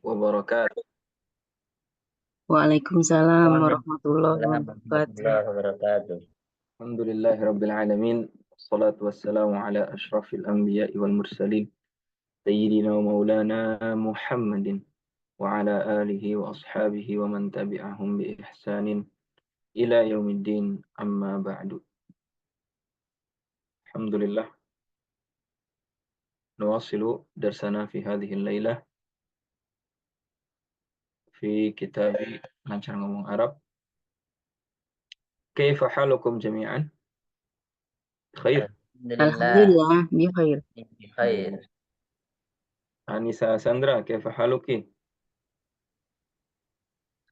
wabarakatuh. Waalaikumsalam warahmatullahi Waalaikumsalam wabarakatuh. warahmatullahi wabarakatuh. Alhamdulillahi rabbil alamin. Wassalatu wassalamu ala ashrafil anbiya'i wal mursalin. Sayyidina wa maulana Muhammadin wa ala alihi wa ashabihi wa man tabi'ahum bi ihsanin ila yaumiddin amma ba'du. Alhamdulillah, nuwasilu darsana fi hadhihi al-lailah fi kitabi Lancar Ngomong Arab. Kaifa halukum jami'an? Khair. Alhamdulillah, Alhamdulillah, bi khair. bi khair. Anissa Sandra, kaifa haluki?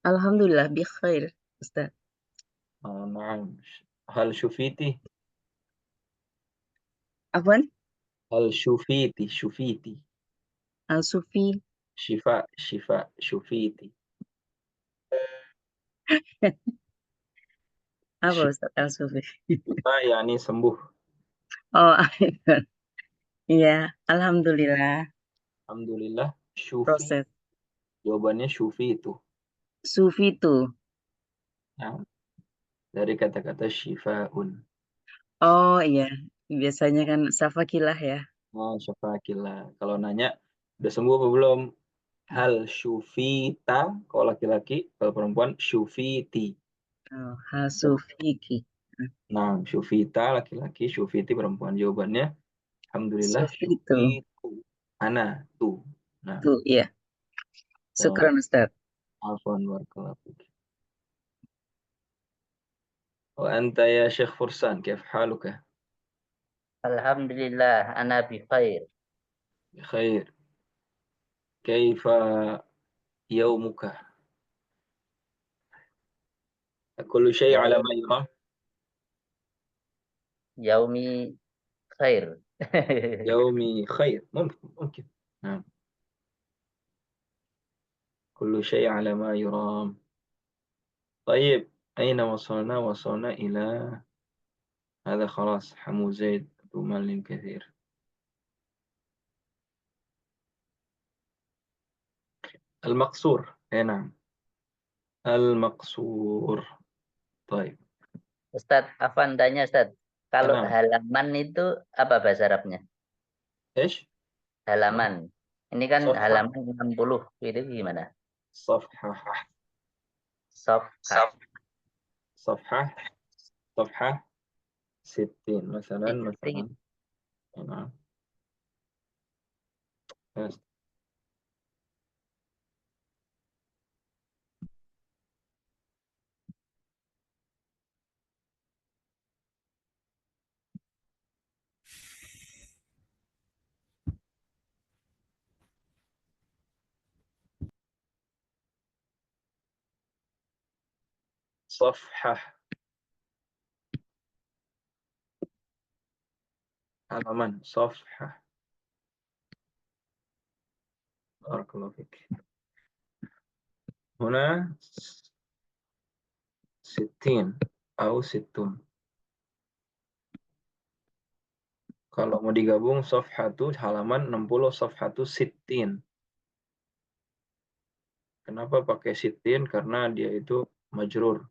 Alhamdulillah bi khair, Ustaz. Na'am. Hal syufiti? Afwan, Hal syufiti. Al-Sufi. Shifa, syufiti. Apa Ustaz Al-Sufi? Shifa yakni sembuh. Oh, iya, alhamdulillah. Alhamdulillah, syufi. Proses Jawabannya syufi itu. Sufi itu. Nah, dari kata-kata shifaun. Oh iya, biasanya kan safakilah ya. Nah, syafakillah. Kalau nanya, udah sembuh apa belum? Hal syufita, kalau laki-laki, kalau perempuan, syufiti. Oh, hal sufiki. Nah, syufita laki-laki, syufiti perempuan. Jawabannya, alhamdulillah, Sufi itu. syufitu. Ana, tu. Nah, Tuh, iya. Syukran Ustaz. afwan barakallahu fik. Wa anta ya Syekh Fursan, kaif haluka? Alhamdulillah, ana bi khair. Khair. Kaifa yaumuka? Kullu syai' ala Yaum, ma yuram? yaumi khair. Yaumi khair. Mungkin. Nah, kullu syai' ala ma yuram. طيب أين وصلنا؟ وصلنا إلى هذا خلاص حمو زيد ذو مال كثير. المقصور. نعم، المقصور. طيب. Ustaz, Afan tanya Ustaz, kalau نعم. halaman itu apa bahasa Arabnya? إيش؟ Halaman. Ini kan صفحة. halaman 60, itu gimana? صفحة. Safhah. صفحة. صفحة 60 مثلا. Sedikit. نعم. بس. صفحة. halaman. صفحة. بارك الله فيك. هنا 60 أو 60. Kalau mau digabung safhatu halaman 60, safhatu sittin. Kenapa pakai sittin? Karena dia itu majrur,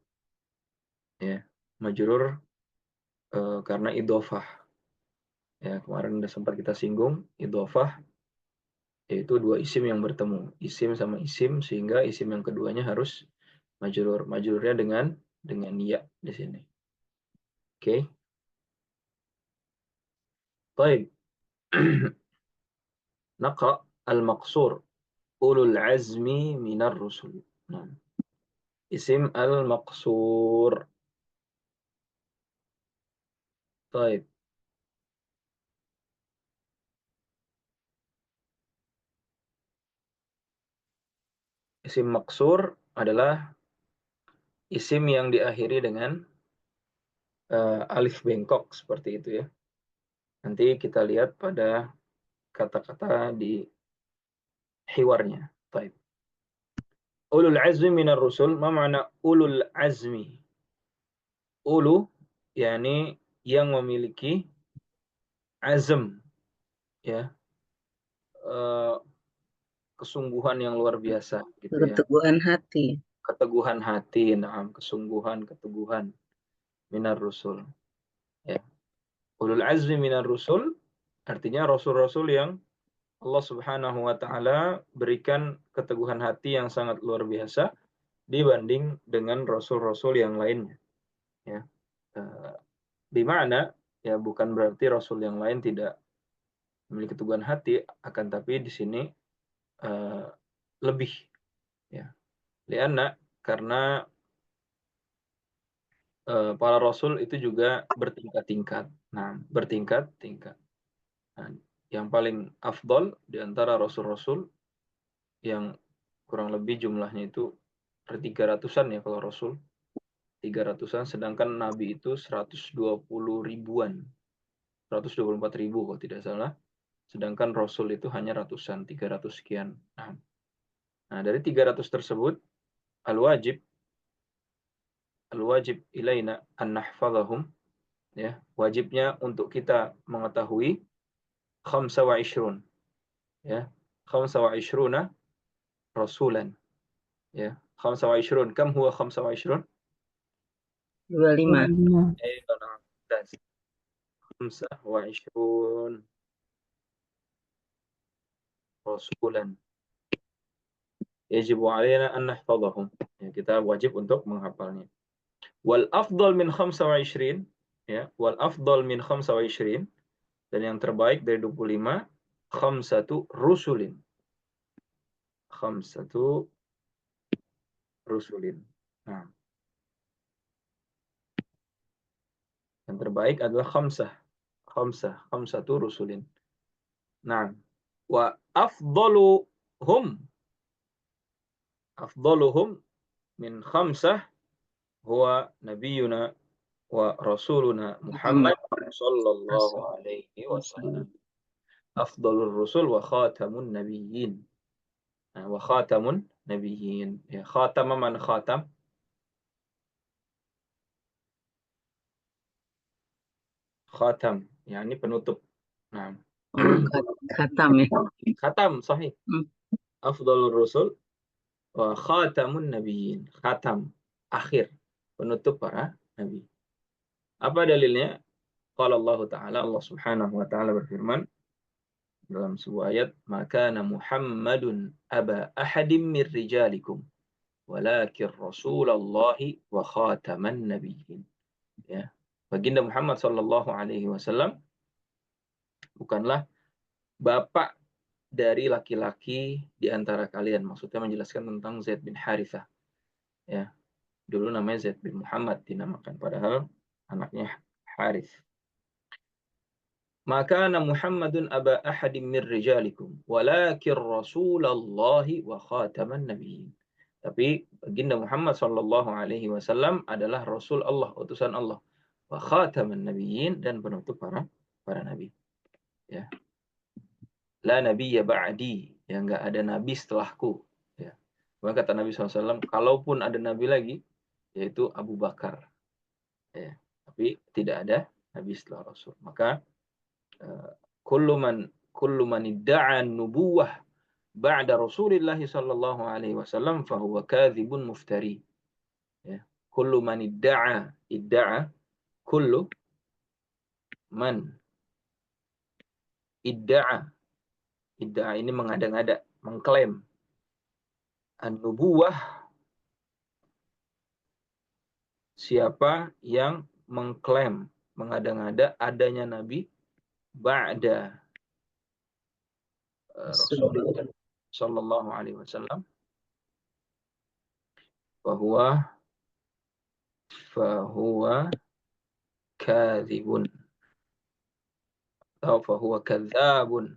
ya. Majrur karena idhofah. Ya, kemarin udah sempat kita singgung idhofah, yaitu dua isim yang bertemu, isim sama isim, sehingga isim yang keduanya harus majrur. Majrurnya dengan ya di sini. Oke. Baik. Naqra al-maqsur ulul azmi minar rusul. Nah, isim al-maqsur. Baik. Isim maksur adalah isim yang diakhiri dengan alif bengkok seperti itu ya. Nanti kita lihat pada kata-kata di hiwarnya. Baik. Ulul azmi minar rusul, ma makna ulul azmi? Ulu yakni yang memiliki azm, ya. kesungguhan yang luar biasa gitu ya. Keteguhan hati. Keteguhan hati, kesungguhan, keteguhan minar rusul. Ya. Ulul azmi minar rusul artinya rasul-rasul yang Allah Subhanahu wa taala berikan keteguhan hati yang sangat luar biasa dibanding dengan rasul-rasul yang lainnya. Ya. Di mana ya bukan berarti rasul yang lain tidak memiliki keteguhan hati, akan tapi di sini lebih ya. Karena para rasul itu juga bertingkat-tingkat. Nah, bertingkat-tingkat. Nah, yang paling afdol di antara rasul-rasul yang kurang lebih jumlahnya itu 300-an ya kalau rasul. 300-an, sedangkan nabi itu 120 ribuan. 124 ribu kalau tidak salah. Sedangkan rasul itu hanya ratusan, 300 sekian. Nah, dari 300 tersebut al-wajib ilaina an nahfazahum, ya, wajibnya untuk kita mengetahui 25, ya, 25 rasulan, ya, 25. Kam huwa 25? 25. Ayo, 25 rasulan. Yajibu alaina an nahfazahum. Ya, kita wajib untuk menghafalnya. Wal afdal min 25, ya, wal afdal min 25, dan yang terbaik dari 25, khamsatu rusulin. Khamsatu rusulin. Nah, yang terbaik adalah khamsatu rusulin. Nah, wa afdaluhum min khamsah huwa nabiyuna wa rasuluna Muhammad sallallahu alaihi wasallam. Afdalur rusul wa khatamun nabiyyin. Nah, wa khatamun nabiyyin. Ya, khatam man khatam? Khatam, yakni penutup. Nah, Khatam ya. khatam sahih. Afdalur rusul wa khatamun nabiyyin. Khatam, akhir, penutup para nabi. Apa dalilnya? Qala Allah Ta'ala, Allah Subhanahu wa taala berfirman dalam sebuah ayat, "Maka Muhammadun aba ahadim mir rijalikum, walakin rasulallahi wa khataman nabiyyin." Ya. Baginda Muhammad sallallahu alaihi wasallam bukanlah bapak dari laki-laki di antara kalian. Maksudnya menjelaskan tentang Zaid bin Harithah. Ya. Dulu namanya Zaid bin Muhammad dinamakan, padahal anaknya Harith. Maka Muhammadun aba ahadim mir rijalikum, walakin rasulallahi wa khataman nabiyyin. Tapi baginda Muhammad sallallahu alaihi wasallam adalah rasul Allah, utusan Allah. Wa khataman nabiyyin, dan penutup para nabi. Ya. La nabiyya ba'di, ya, enggak ada nabi setelahku. Ya. Maka kata Nabi SAW, kalaupun ada nabi lagi, yaitu Abu Bakar. Ya. Tapi tidak ada nabi setelah Rasul. Maka kullu man idda'a nubuwah ba'da Rasulillah sallallahu alaihi wasallam fahuwa kadzibun muftari. Ya. Kullu man idda'a kullu man idda'a ini mengada-ngada, mengklaim. An-nubuwah, siapa yang mengklaim, mengada-ngada adanya nabi ba'da Rasulullah sallallahu alaihi wasallam, fahuwa kadzibun atau fahuwa kadzabun,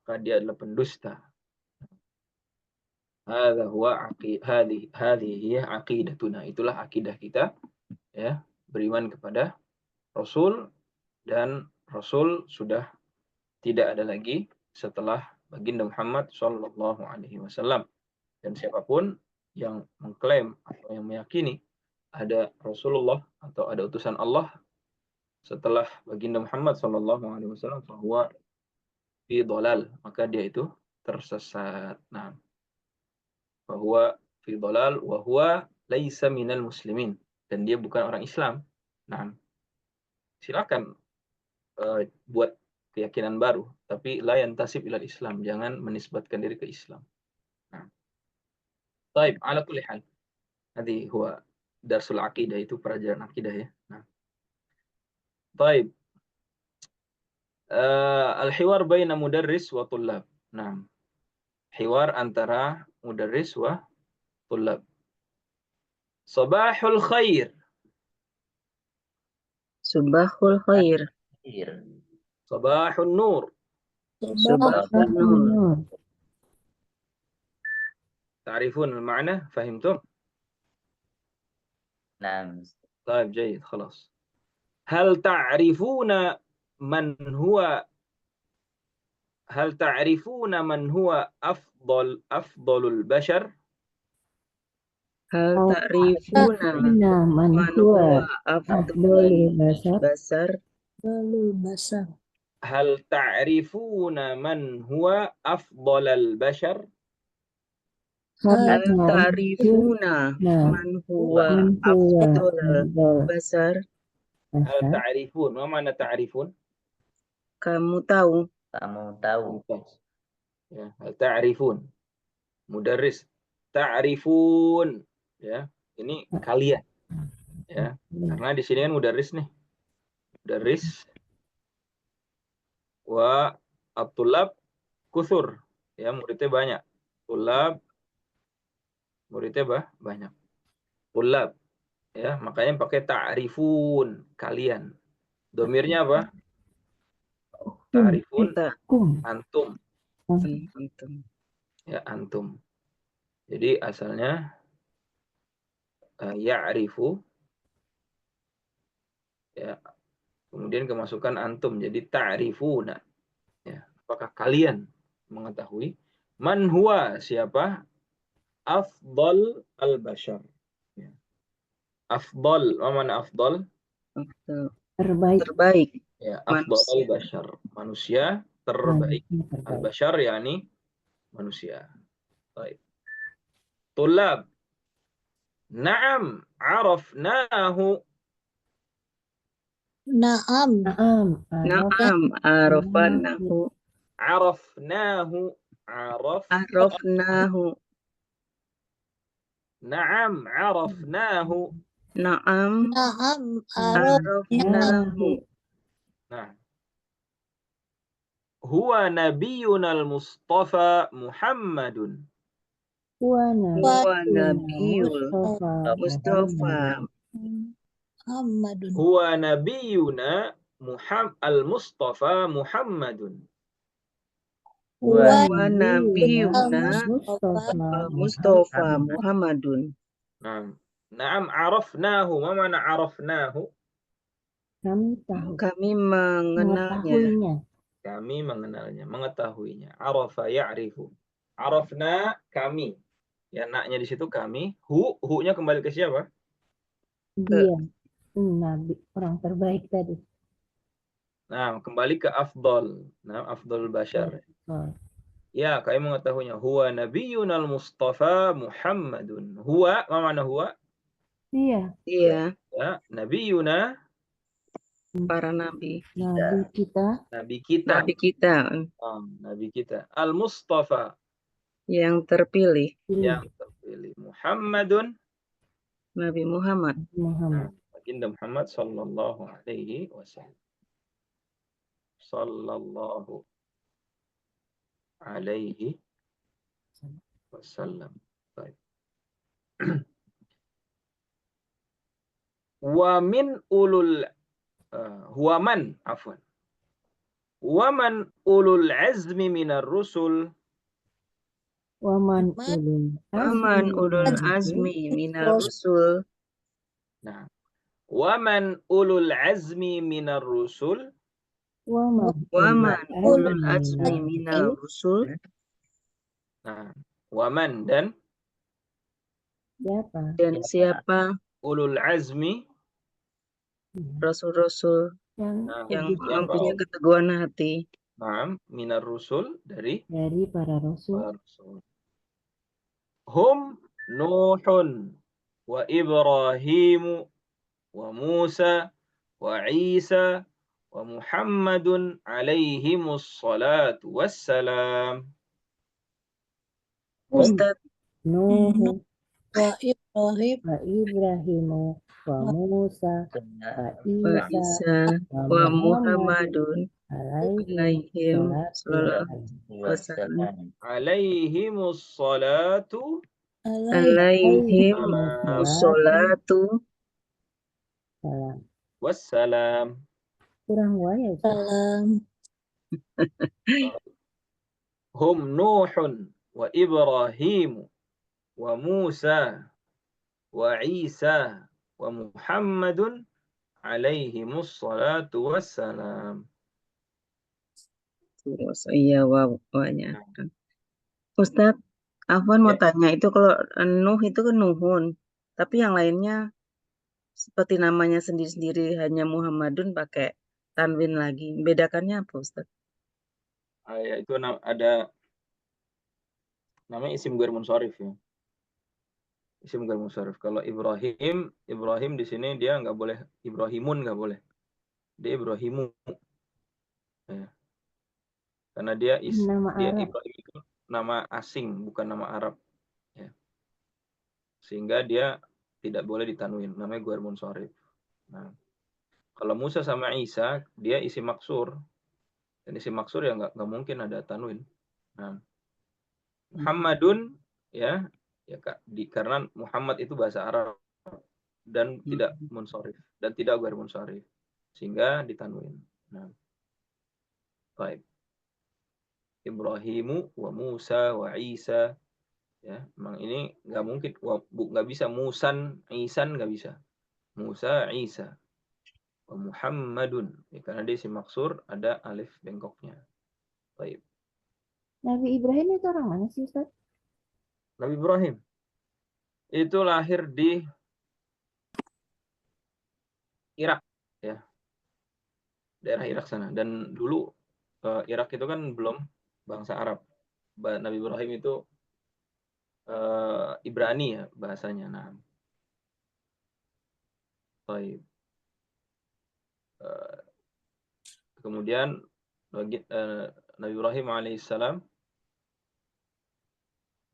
maka dia adalah pendusta. Hadhihi aqidatuna, itulah akidah kita, ya, beriman kepada Rasul, dan Rasul sudah tidak ada lagi setelah baginda Muhammad sallallahu alaihi wasallam. Dan siapapun yang mengklaim atau yang meyakini ada Rasulullah atau ada utusan Allah setelah baginda Muhammad sallallahu alaihi wasallam, bahwa fi dhalal, maka dia itu tersesat. Nah, bahwa fi dhalal wa huwa laisa minal muslimin, dan dia bukan orang Islam. Nah, silakan buat keyakinan baru, tapi la yantasib ilal Islam, jangan menisbatkan diri ke Islam. Nah, baik, ala kulli hal. Hadi huwa darsul aqidah, itu pelajaran akidah ya. Nah, baik. Al-hiwar baina mudarris wa tullab. Nah, hiwar antara mudarris wa tullab. Sabahul khair. Subahul khair. Sabahun nur. Subahun nur. تعرفون المعنى؟ فهمتم؟ نعم. طيب جيد خلاص. هل تعرفون من هو أفضل البشر؟ Hal ta'rifuna man huwa afdalul basar? هل تعرفون من هو أفضل البشر؟ Hal ta'rifuna man huwa afdalul basar? هل تعرفون؟ ما معنى تعرفون؟ Kamu tahu. Kamu tahu. Ya, hal ta'rifun. Mudarris. Ta'rifun. Ya, ini kalian. Ya, karena di sini kan mudarris nih. Mudarris wa at-tulab kusur. Ya, muridnya banyak. Tulab muridnya banyak. Tulab. Ya, makanya pakai ta'rifun, kalian. Domirnya apa? Ta'rifun antum. Antum. Ya, antum. Jadi asalnya ya'rifu, ya, kemudian kemasukan antum, jadi ta'rifuna. Ya, apakah kalian mengetahui man huwa, siapa, afdal al-bashar. Ya. Afdal, apa mana afdal? Terbaik. Ya, afdal al-bashar, manusia terbaik. Al-bashar yakni manusia. Baik. Tulab. Na'am, arafnahu. Naam. Arafnahu. Arafnahu. Arafnahu. Na'am, arafnahu. Naam. Naam. Arafnahu. Nah. Huwa nabiyuna al-Mustafa Muhammadun. Huwa nabiyul Mustafa Muhammadun. Huwa nabiyuna al-Mustafa Muhammadun. Huwa nabiyuna Mustafa Muhammadun. Nah, na'am arafnahu. Ma mana arafnahu? Kami mengenalnya. Kami mengenalnya, mengetahuinya. Arafa ya'rifu. Arafna, kami. Ya, naknya di situ kami. Hu-nya kembali ke siapa? Dia nabi, orang terbaik tadi. Nah, kembali ke afdal. Nah, afdalul bashar. Ya, kami mengetahuinya. Huwa nabiyunal Mustafa Muhammadun. Huwa, apa mana huwa? Iya. Iya. Ya, nabiyuna. Para nabi. Nabi kita. Nabi kita. Nabi kita. Nabi kita. Al-Mustafa. Yang terpilih. Yang terpilih. Muhammadun. Nabi Muhammad. Baginda Muhammad sallallahu alaihi wasallam. Sallallahu alaihi wasallam. Baik. Wa min ulul huwaman afwan. Waman ulul azmi minar rusul. Waman ulul azmi minar rusul. Nah, waman ulul azmi minar rusul. Waman ulul azmi minar rusul. Nah, waman dan siapa ulul azmi, rasul-rasul yang mempunyai keteguhan hati. Naam, minar rusul dari para rasul. para rasul. Hum Nuhun wa Ibrahimu wa Musa wa Isa wa Muhammadun alaihimus salatu wassalam. Hum Ustadz, Nuh Wa Ibrahim wa Ibrahimu wa Musa wa Wa Isa Isa wa wa Muhammadin Muhammadun alaihi alaihim salatu salatu wassalam. wassalam. Alaihimus salatu Alaihim musholatu Salam. wassalam. Kurang waya Ustaz. salam. Hum Nuhun wa Ibrahimu wa Musa wa Isa wa Muhammadun alaihimus salatu wassalam. terus iya wawanya. Ustadz, Afwan mau Ya. tanya itu kalau Nuh itu kan Nuhun, tapi yang lainnya seperti namanya sendiri-sendiri hanya Muhammadun pakai tanwin lagi. Bedakannya apa Ustadz? Ya, itu ada namanya isim ghair munsharif ya. Isim ghair munsharif. Kalau Ibrahim di sini dia nggak boleh Ibrahimun, nggak boleh. Dia Ibrahimu. Ya. Karena dia Nama Arab. Ibrahim itu nama asing, bukan nama Arab. Ya. Sehingga dia tidak boleh ditanwin, namanya ghair munsharif. Nah, kalau Musa sama Isa dia isim maksur. Dan isim maksur ya nggak mungkin ada tanwin. Nah, Muhammadun ya Kak, karena Muhammad itu bahasa Arab dan tidak munsharif dan tidak ghair munsharif sehingga ditanwin. Nah, baik. Ibrahimu wa Musa wa Isa ya, memang ini nggak mungkin, nggak bisa Musan Isan, nggak bisa. Musa Isa wa Muhammadun ya, karena dia isim maksur ada alif bengkoknya. Baik. Nabi Ibrahim itu orang mana sih Ustaz? Nabi Ibrahim itu lahir di Irak ya, daerah Irak sana. Dan dulu Irak itu kan belum bangsa Arab. Nabi Ibrahim itu Ibrani ya bahasanya. Nah, baik. Kemudian Nabi Ibrahim alaihissalam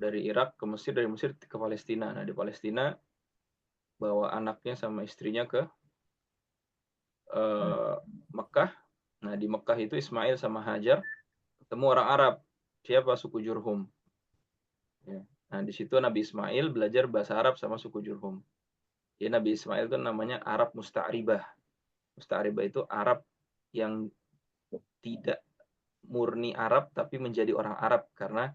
dari Irak ke Mesir, dari Mesir ke Palestina. Nah, di Palestina bawa anaknya sama istrinya ke Mekah. Nah, di Mekah itu Ismail sama Hajar ketemu orang Arab. Siapa? Suku Jurhum. Ya. Nah, di situ Nabi Ismail belajar bahasa Arab sama suku Jurhum. Jadi Nabi Ismail itu namanya Arab Musta'ribah. Musta'ribah itu Arab yang tidak murni Arab tapi menjadi orang Arab karena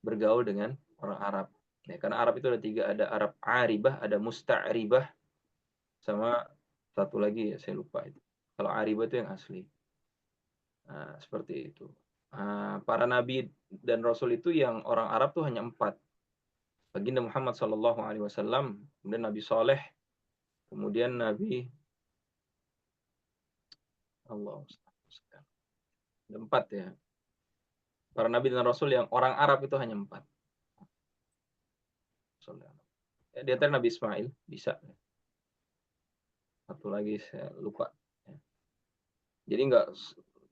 bergaul dengan orang Arab. Ya, karena Arab itu ada 3, ada Arab Aribah, ada Musta'ribah, sama satu lagi ya saya lupa itu. Kalau Aribah itu yang asli. Nah, seperti itu. Para nabi dan rasul itu yang orang Arab tuh hanya 4. Baginda Muhammad SAW, kemudian Nabi Saleh, kemudian Nabi Allah. Ada 4 ya. Para nabi dan rasul yang orang Arab itu hanya 4. Ya, di antara Nabi Ismail bisa. Satu lagi saya lupa. Jadi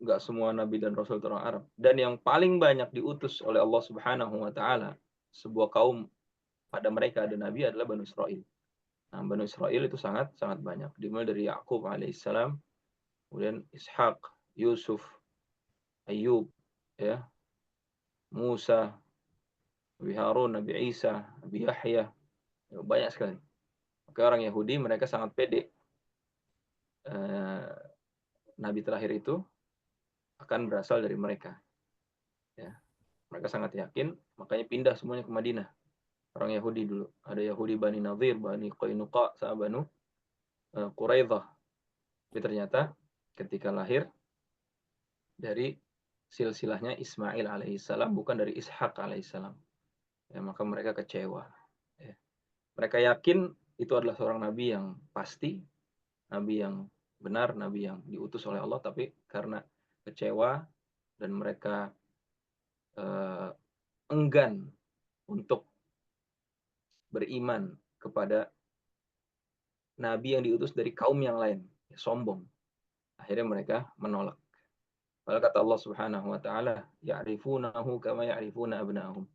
nggak semua nabi dan rasul itu orang Arab. Dan yang paling banyak diutus oleh Allah Subhanahu wa taala sebuah kaum, pada mereka ada nabi, adalah Bani Israel. Nah, Bani Israel itu sangat banyak. Dimulai dari Yakub alaihissalam, kemudian Ishak, Yusuf, Ayub, ya, Musa, Nabi Harun, Nabi Isa, Nabi Yahya, ya, banyak sekali. Maka orang Yahudi mereka sangat pede. Nabi terakhir itu akan berasal dari mereka. Ya, mereka sangat yakin, makanya pindah semuanya ke Madinah. Orang Yahudi dulu. Ada Yahudi Bani Nadir, Bani Qainuqa, sama Banu Quraidah. Tapi ternyata ketika lahir dari silsilahnya Ismail alaihissalam, bukan dari Ishak alaihissalam. Ya, maka mereka kecewa. Ya. Mereka yakin itu adalah seorang nabi yang pasti, nabi yang benar, nabi yang diutus oleh Allah, tapi karena kecewa dan mereka enggan untuk beriman kepada nabi yang diutus dari kaum yang lain, sombong. Akhirnya mereka menolak. Lalu kata Allah Subhanahu wa taala, ya'rifunahu kama ya'rifuna abna'ahum.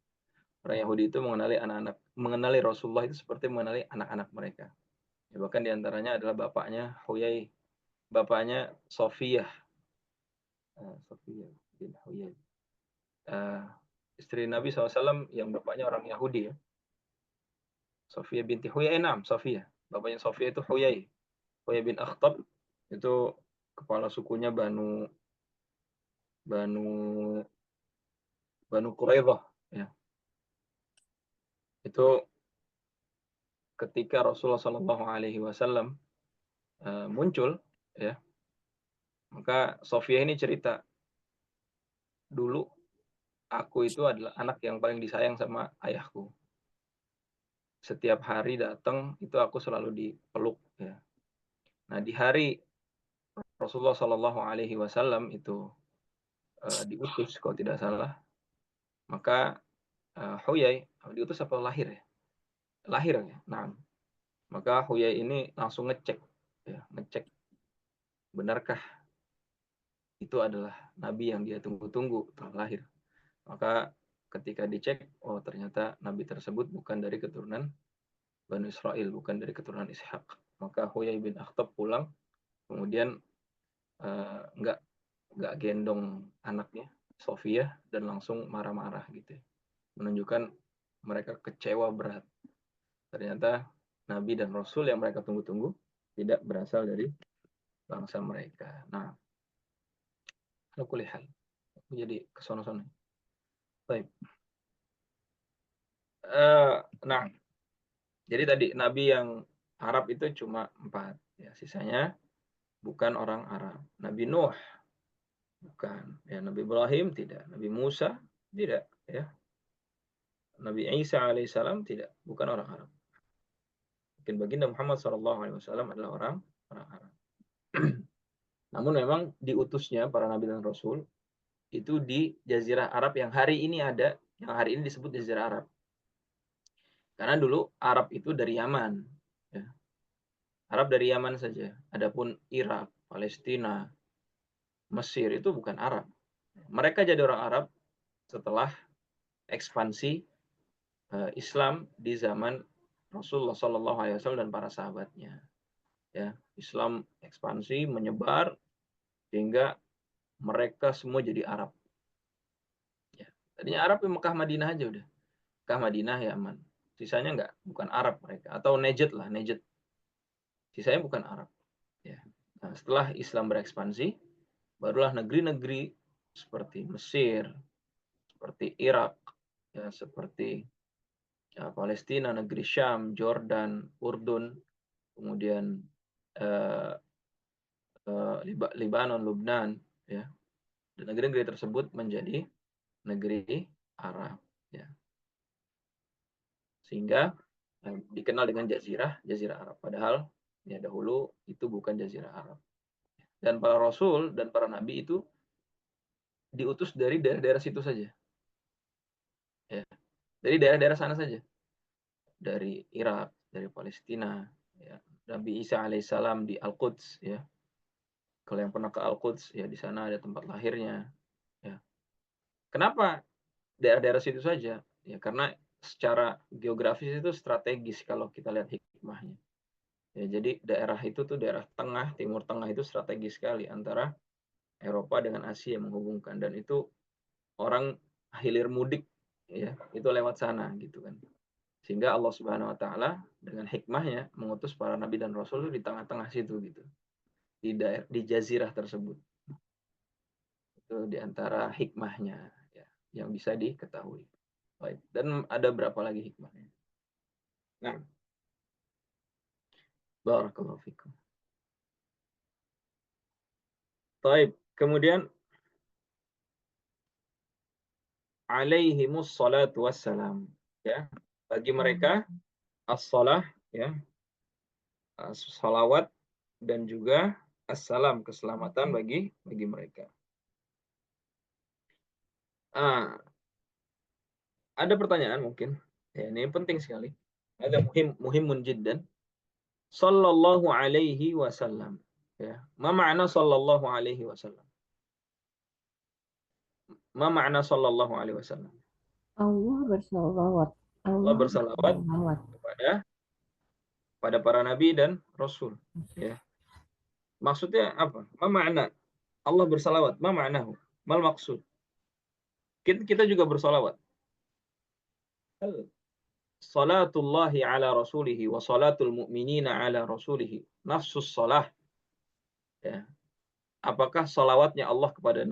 Orang Yahudi itu mengenali Rasulullah itu seperti mengenali anak-anak mereka. Ya, bahkan diantaranya adalah bapaknya Huyai, bapaknya Sofiyah, Sofiyah bin Huyai, istri Nabi SAW yang bapaknya orang Yahudi ya. Sofiyah binti Huyai, Sofiyah. Bapaknya Sofiyah itu Huyai bin Akhtab, itu kepala sukunya Banu Quraidah ya. Itu ketika Rasulullah SAW muncul ya, maka Sofiyah ini cerita, dulu aku itu adalah anak yang paling disayang sama ayahku. Setiap hari datang itu aku selalu dipeluk ya. Nah, di hari Rasulullah SAW itu diutus kalau tidak salah, maka Huyai diutus apa lahir ya? Lahir ya. Nah, maka Huyai ini langsung ngecek benarkah itu adalah nabi yang dia tunggu-tunggu telah lahir. Maka ketika dicek, oh ternyata nabi tersebut bukan dari keturunan Bani Israel, bukan dari keturunan Ishak. Maka Huyai bin Akhtab pulang, kemudian nggak gendong anaknya Sofiyah dan langsung marah-marah gitu, menunjukkan mereka kecewa berat. Ternyata nabi dan rasul yang mereka tunggu-tunggu tidak berasal dari bangsa mereka. Nah, kulihal jadi kesono-sono. Baik. Nah, jadi tadi nabi yang Arab itu cuma 4 ya, sisanya bukan orang Arab. Nabi Nuh bukan, ya, Nabi Ibrahim tidak, Nabi Musa tidak ya, Nabi Isa alaihissalam tidak, bukan orang Arab. Mungkin baginda Muhammad SAW adalah orang Arab. Namun memang diutusnya para nabi dan rasul itu di Jazirah Arab yang hari ini ada, yang hari ini disebut Jazirah Arab. Karena dulu Arab itu dari Yaman. Ya. Arab dari Yaman saja. Adapun Irak, Palestina, Mesir itu bukan Arab. Mereka jadi orang Arab setelah ekspansi Islam di zaman Rasulullah SAW dan para sahabatnya. Ya, Islam ekspansi menyebar sehingga mereka semua jadi Arab. Ya. Tadinya Arab di Mekah Madinah aja udah. Mekah Madinah Yaman. Sisanya bukan Arab mereka, atau Najd lah, Najd. Sisanya bukan Arab. Ya. Nah, setelah Islam berekspansi, barulah negeri-negeri seperti Mesir, seperti Irak, ya, seperti Palestina, negeri Syam, Jordan, Urdun, kemudian Lebanon, Lubnan, ya, dan negeri-negeri tersebut menjadi negeri Arab, ya. Sehingga dikenal dengan Jazirah Arab. Padahal ya dahulu itu bukan Jazirah Arab. Dan para Rasul dan para Nabi itu diutus dari daerah-daerah situ saja. Ya. Dari daerah-daerah sana saja. Dari Irak, dari Palestina. Ya. Nabi Isa alaihissalam di Al-Quds. Ya. Kalau yang pernah ke Al-Quds, ya di sana ada tempat lahirnya. Ya. Kenapa daerah-daerah situ saja? Ya karena secara geografis itu strategis kalau kita lihat hikmahnya. Ya, jadi daerah itu tuh daerah tengah, timur tengah itu strategis sekali antara Eropa dengan Asia menghubungkan, dan itu orang hilir mudik ya itu lewat sana gitu kan. Sehingga Allah Subhanahu wa taala dengan hikmahnya mengutus para nabi dan rasul itu di tengah-tengah situ gitu. Di jazirah tersebut. Itu di antara hikmahnya ya yang bisa diketahui. Baik, dan ada berapa lagi hikmahnya? Nah, barakallahu fikum. Baik, kemudian alaihimus salatu wassalam, ya, bagi mereka as-salah, ya, salawat, dan juga assalam, keselamatan bagi mereka. Ada pertanyaan mungkin. Ya, ini penting sekali. Ada muhimun jiddan. Sallallahu alaihi wasallam. Ya. Ma makna sallallahu alaihi wasallam? Ma makna sallallahu alaihi wasallam? Allah bersalawat. Allah bersalawat pada para nabi dan rasul. Ya. Maksudnya apa? Ma makna Allah bersalawat? Ma maknahu? Mal maksud? Kita juga bersalawat. Salatullahi ala rasulihi wa salatul mu'minina ala rasulihi nafsus salah. Ya. Apakah salawatnya Allah kepada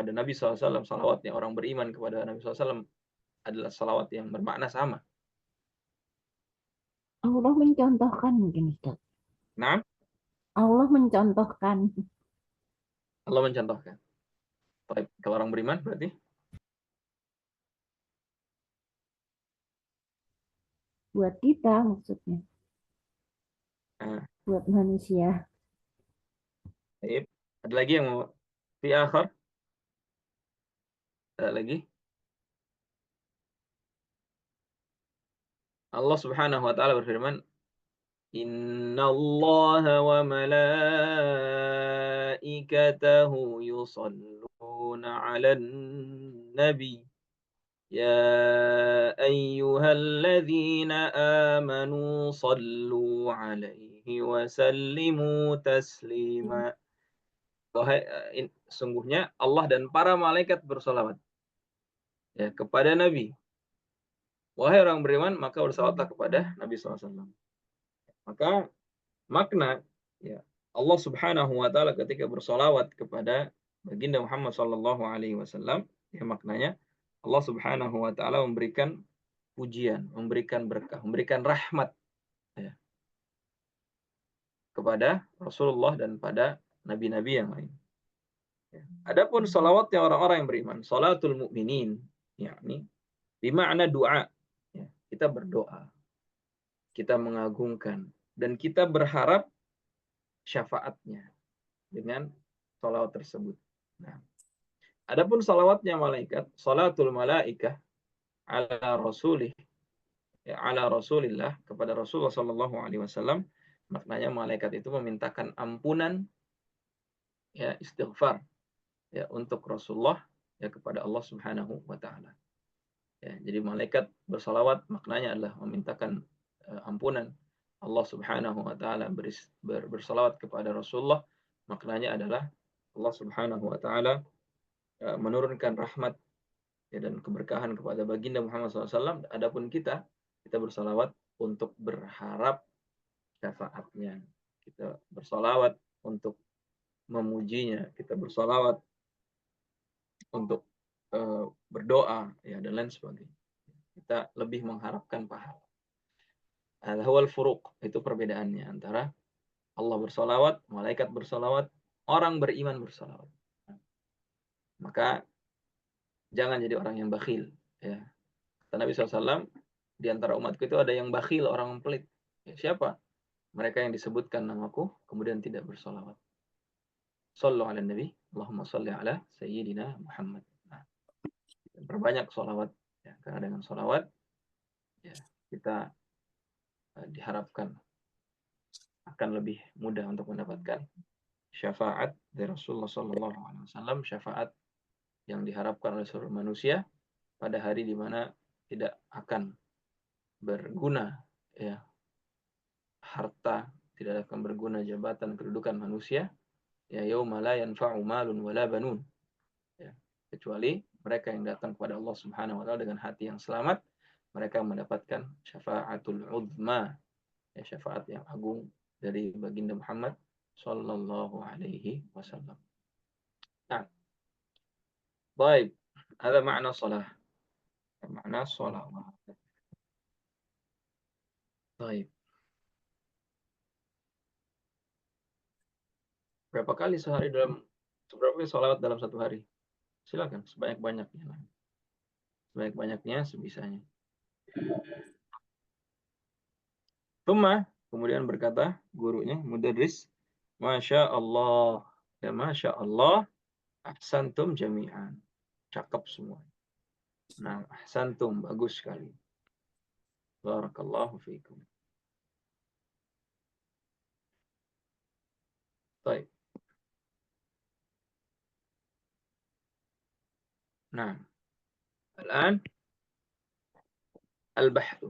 Nabi SAW, salawatnya orang beriman kepada Nabi SAW adalah salawat yang bermakna sama? Allah mencontohkan mungkin Ustaz. Nah, Allah mencontohkan. Allah mencontohkan. Baik, kalau orang beriman berarti Buat kita maksudnya. Buat manusia. baik. Ada lagi yang mau fi akhir? Ada lagi? Allah Subhanahu wa taala berfirman, Innallaha wa malaikatahu yusalluna 'alan nabi ya ayyuhalladzina amanu sallu 'alaihi wa sallimu taslima. Sungguhnya Allah dan para malaikat bersalawat ya kepada Nabi. Wahai orang beriman, maka bersalawatlah kepada Nabi SAW. Maka makna ya Allah Subhanahu wa taala ketika bersolawat kepada baginda Muhammad sallallahu alaihi wasallam, ya maknanya Allah Subhanahu wa taala memberikan pujian, memberikan berkah, memberikan rahmat ya, kepada Rasulullah dan pada nabi-nabi yang lain. Ya. Adapun salawatnya orang-orang yang beriman, salatul mukminin, yakni bermakna doa. Ya, kita berdoa, kita mengagungkan, dan kita berharap syafaatnya dengan salawat tersebut. Nah, adapun salawatnya malaikat, salatul malaikah ala rasulih, ya, ala rasulillah kepada Rasulullah sallallahu alaihi wasallam, maknanya malaikat itu memintakan ampunan, ya istighfar, ya untuk Rasulullah, ya kepada Allah Subhanahu wa taala. Ya, jadi malaikat bersalawat maknanya adalah memintakan ampunan. Allah Subhanahu wa taala bersalawat kepada Rasulullah maknanya adalah Allah Subhanahu wa taala menurunkan rahmat ya, dan keberkahan kepada baginda Muhammad SAW. Adapun kita bersalawat untuk berharap syafaatnya. Kita bersalawat untuk memujinya. Kita bersalawat untuk berdoa ya dan lain sebagainya. Kita lebih mengharapkan pahala. Al-huwal furuq, itu perbedaannya antara Allah bersalawat, malaikat bersalawat, orang beriman bersalawat. Maka jangan jadi orang yang bakhil. Ya. Kata Nabi SAW, di antara umatku itu ada yang bakhil, orang pelit. Ya, siapa? Mereka yang disebutkan namaku, kemudian tidak bersalawat. Sallu ala Nabi, Allahumma salli ala Sayyidina Muhammad. Nah, perbanyak salawat. Ya, karena dengan salawat, ya, kita diharapkan akan lebih mudah untuk mendapatkan syafaat dari Rasulullah SAW, syafaat yang diharapkan oleh seluruh manusia pada hari di mana tidak akan berguna ya harta, tidak akan berguna jabatan, kedudukan manusia, ya yauma la yanfa'u malun wala banun, ya, kecuali mereka yang datang kepada Allah Subhanahu wa taala dengan hati yang selamat, mereka mendapatkan syafaatul uzma, ya, syafaat yang agung dari baginda Muhammad sallallahu alaihi wasallam. Nah, baik, ada makna salah. Makna salawat. Baik. Berapa kali sehari seberapa kali salawat dalam satu hari? Silakan, sebanyak-banyaknya. Sebanyak-banyaknya sebisanya. Kemudian berkata gurunya, mudarris, Masya Allah. Ya Masya Allah, ahsantum jami'an. Cakep semua. Nah, ahsantum, bagus sekali. Barakallahu fiikum. Baik. Nah, الآن البحث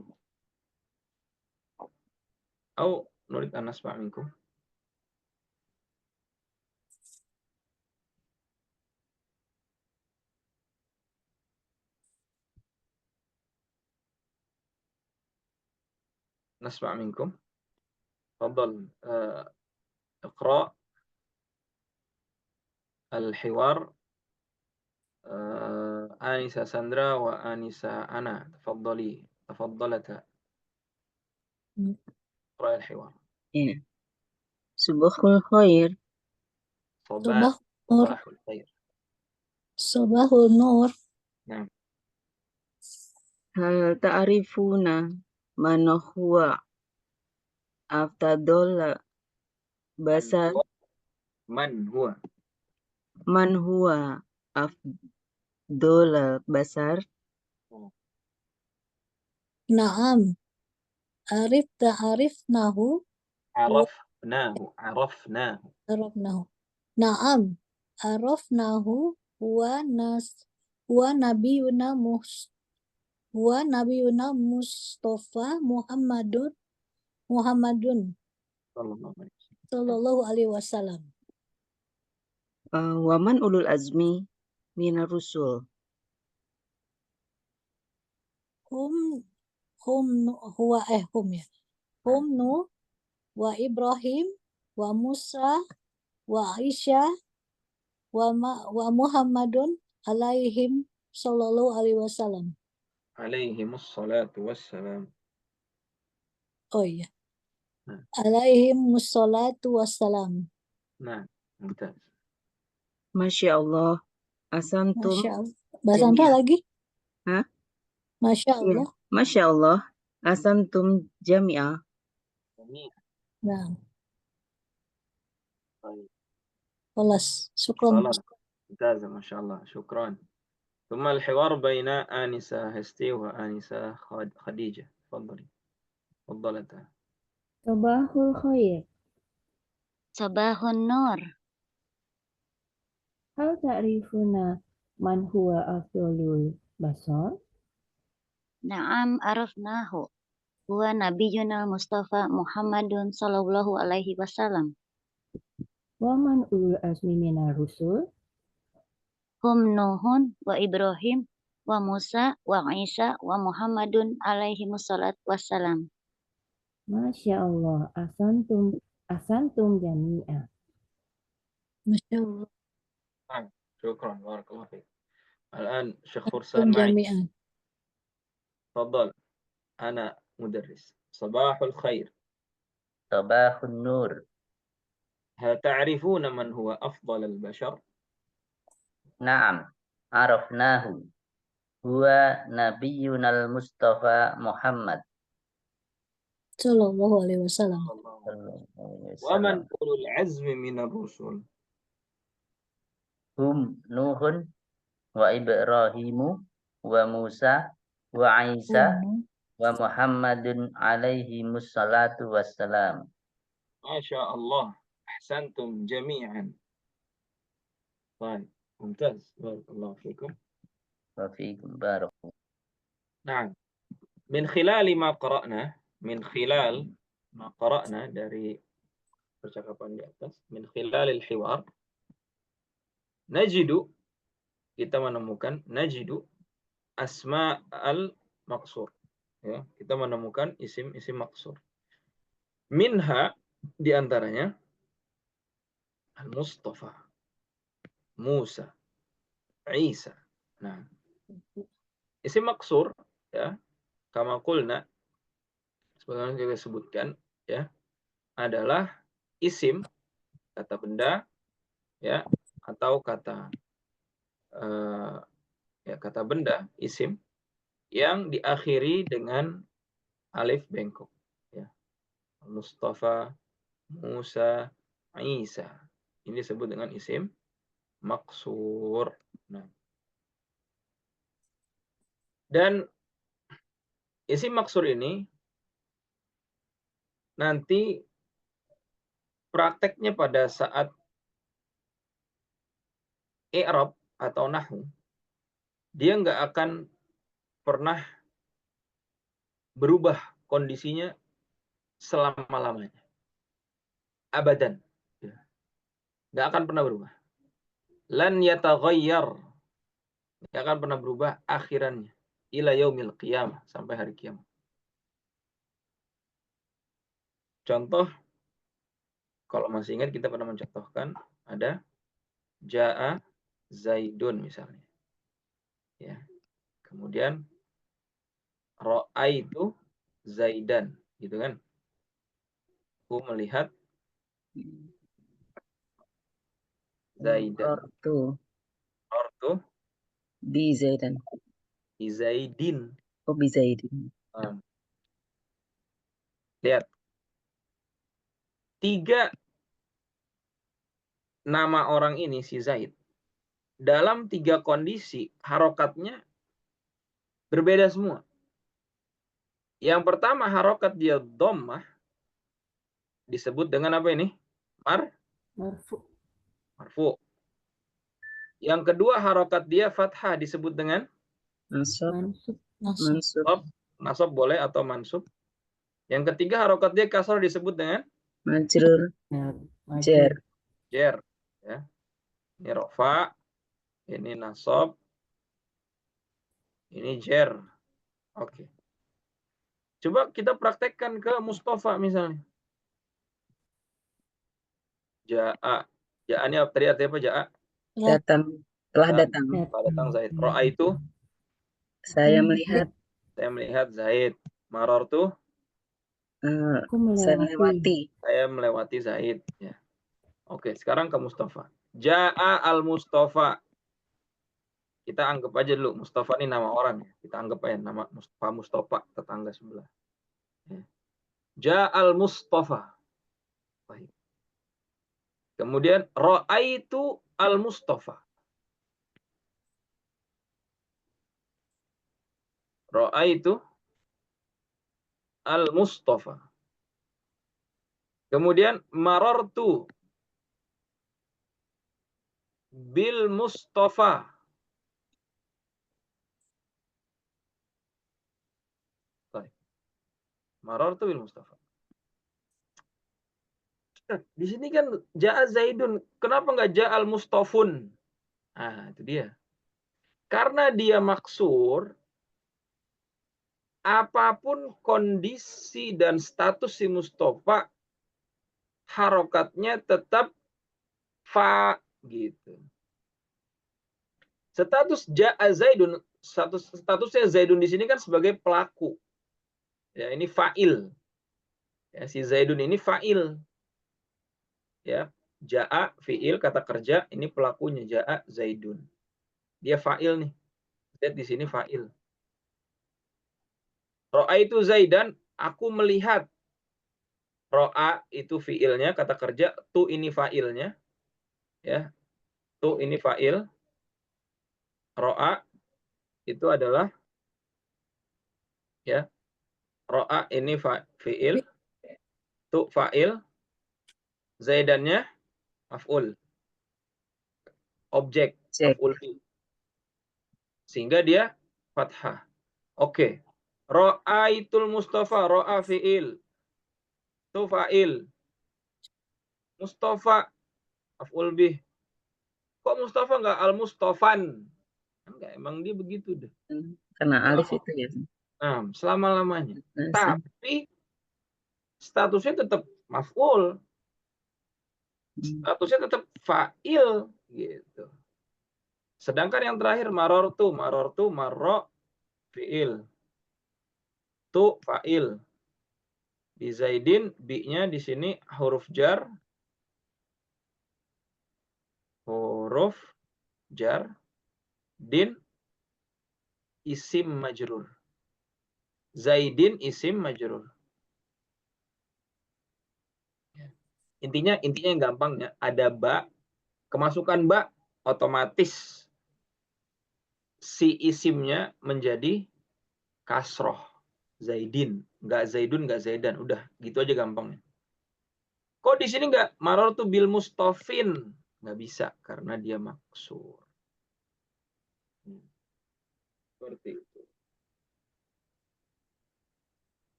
أو نريد أن نسمع منكم. نسمع منكم. تفضل اقرأ الحوار آنسة ساندرا وآنسة أنا. تفضلتا. اقرأ الحوار. Ya. Subuhul khair. صباح Nur. صباح الخير. Sobahul Nur. نعم. Hal ta'rifuna man huwa afdal basar من هو man huwa afdal basar? Naam. Arif ta'arifnahu. عرفناه. Arafnahu. Naam. Arafnahu wa nabiyuna Mustafa Muhammadun sallallahu alaihi wasallam. Waman ulul azmi minar rusul? Hum Nuh wa Ibrahim wa Musa wa Aisyah wa Muhammadun alaihim sallallahu alaihi wasallam. عليهم الصلاة والسلام. Oh iya. Alaihim musholatu wassalam. Nah, mumtaz. Masya Allah. Asantum. Masya Allah. Bahasa apa lagi? Hah? Masya Iya. Allah. Masya Allah. Asantum jami'ah. Nah, طيب. خلاص. Syukran. ممتازة ما شاء الله. شكرا. ثم الحوار بين آنسة هستي وآنسة خديجة. تفضلتا. Sabahul khair. Sabahun Nur. Hal ta'rifuna man huwa afdalul basar? Naam arafnahu. Huwa Nabiyuna Mustafa Muhammadun sallallahu alaihi wasallam. Wa man ulul azmi minar rusul? Hum Nuhun wa Ibrahim wa Musa wa Isa wa Muhammadun alaihi wassalatu wassalam. Masya Allah. Asantum jami'ah. Masya Allah. شكرا. بارك الله فيك. الآن شيخ فرسان معي. Jami'an. تفضل. أنا مدرس. صباح الخير. صباح النور. هل تعرفون من هو أفضل البشر؟ نعم عرفناه. هو نبينا المصطفى محمد Sallallahu alaihi wasallam. ومن أولو العزم من الرسل؟ هم نوح وإبراهيم وموسى وعيسى ومحمد عليهم الصلاة والسلام. ما شاء الله. أحسنتم جميعا. طيب ممتاز. بارك الله فيكم. وفيكم بارك. نعم. من خلال ما قرأنا dari percakapan di atas, min khilalil hiwar, kita menemukan asma al maqsur, ya, kita menemukan isim-isim maqsur. Minha, di antaranya al-Mustafa, Musa, Isa. Nah, isim maqsur, ya, kama qulna, sebagaimana kita sebutkan, ya, adalah isim, kata benda, ya, atau kata kata benda, isim yang diakhiri dengan alif bengkok, ya. Mustafa, Musa, Isa. Ini disebut dengan isim maqsur. Nah, Dan isim maksur ini nanti prakteknya pada saat i'rab atau nahwu, dia nggak akan pernah berubah kondisinya selama-lamanya. Abadan. Nggak akan pernah berubah. Lan yataghayyar. Nggak akan pernah berubah akhirannya. Ila yaumil qiyamah. Sampai hari kiamat. Contoh, kalau masih ingat kita pernah mencontohkan, ada Ja'a Zaidun misalnya. Ya. Kemudian Ra'aitu Zaidan. Gitu kan. Aku melihat Zaidan. Marartu Bi Zaidan. bi Zaidin. Oh, bi Zaidin. Lihat. 3 nama orang ini, si Zaid. Dalam 3 kondisi, harokatnya berbeda semua. Yang pertama, harokat dia dhammah. Disebut dengan apa ini? Marfu. Yang kedua, harokat dia fathah. Disebut dengan? Nasab boleh atau mansub. Yang ketiga, harokat dia kasrah. Disebut dengan? Majrur. Jar. Ya. Ini rofa. Ini nasab. Ini jar. Oke. Coba kita praktekkan ke Mustafa misalnya. Ja'a. Ja'a ini tadi artinya apa? Ja'a? Datang. Telah datang. Telah datang Zaid. Ro'a itu? Saya melihat. Saya melihat Zaid. Marartu? Saya melewati. Saya melewati Zaid. Ya. Oke, sekarang ke Mustafa. Ja'a al-Mustafa. Kita anggap aja dulu. Mustafa ini nama orang. Kita anggap aja nama Mustafa. Tetangga sebelah. Ya. Ja'a al-Mustafa. Baik. Kemudian Ra'aitu al-Mustafa. Ra'aitu al-Mustafa. Kemudian marartu bil Mustafa. Marartu bil Mustafa. Di sini kan Ja'a Zaidun. Kenapa nggak Ja'al Mustafun? Nah, itu dia. Karena dia maksur, apapun kondisi dan status si Mustafa, harokatnya tetap fa gitu. Status Ja'a Zaidun, statusnya Zaidun di sini kan sebagai pelaku. Ya, ini fa'il. Ya, si Zaidun ini fa'il. Ya, Ja'a fi'il kata kerja, ini pelakunya Ja'a Zaidun. Dia fa'il nih. Lihat di sini fa'il. Ro'a itu Zaidan, aku melihat. Ro'a itu fi'ilnya, kata kerja. Tu ini fa'ilnya. Ya, tu ini fa'il. Ro'a itu adalah ya. Ro'a ini fi'il. Tu fa'il. Zaidannya maf'ul. Objek. Maf'ul fi. Sehingga dia fathah. Oke. Ro'aitul Mustafa. Ro'a fi'il. Tu fa'il. Mustafa maf'ul bih. Kok Mustafa nggak al-Mustafan? Enggak, emang dia begitu deh. Karena alif itu ya. Nah, selama-lamanya. Tapi statusnya tetap maf'ul. Statusnya tetap fa'il gitu. Sedangkan yang terakhir marortu, marro fi'il. Tu fa'il. Di Zaidin bi-nya di sini huruf jar. Huruf jar. Din isim majrur. Zaidin isim majrur. Intinya yang gampangnya ada ba, kemasukan ba otomatis si isimnya menjadi kasroh. Zaidin, nggak Zaidun, nggak Zaidan. Udah, gitu aja gampangnya. Kok di sini nggak marartu bil mustafin? Nggak bisa, karena dia maksur. Seperti itu.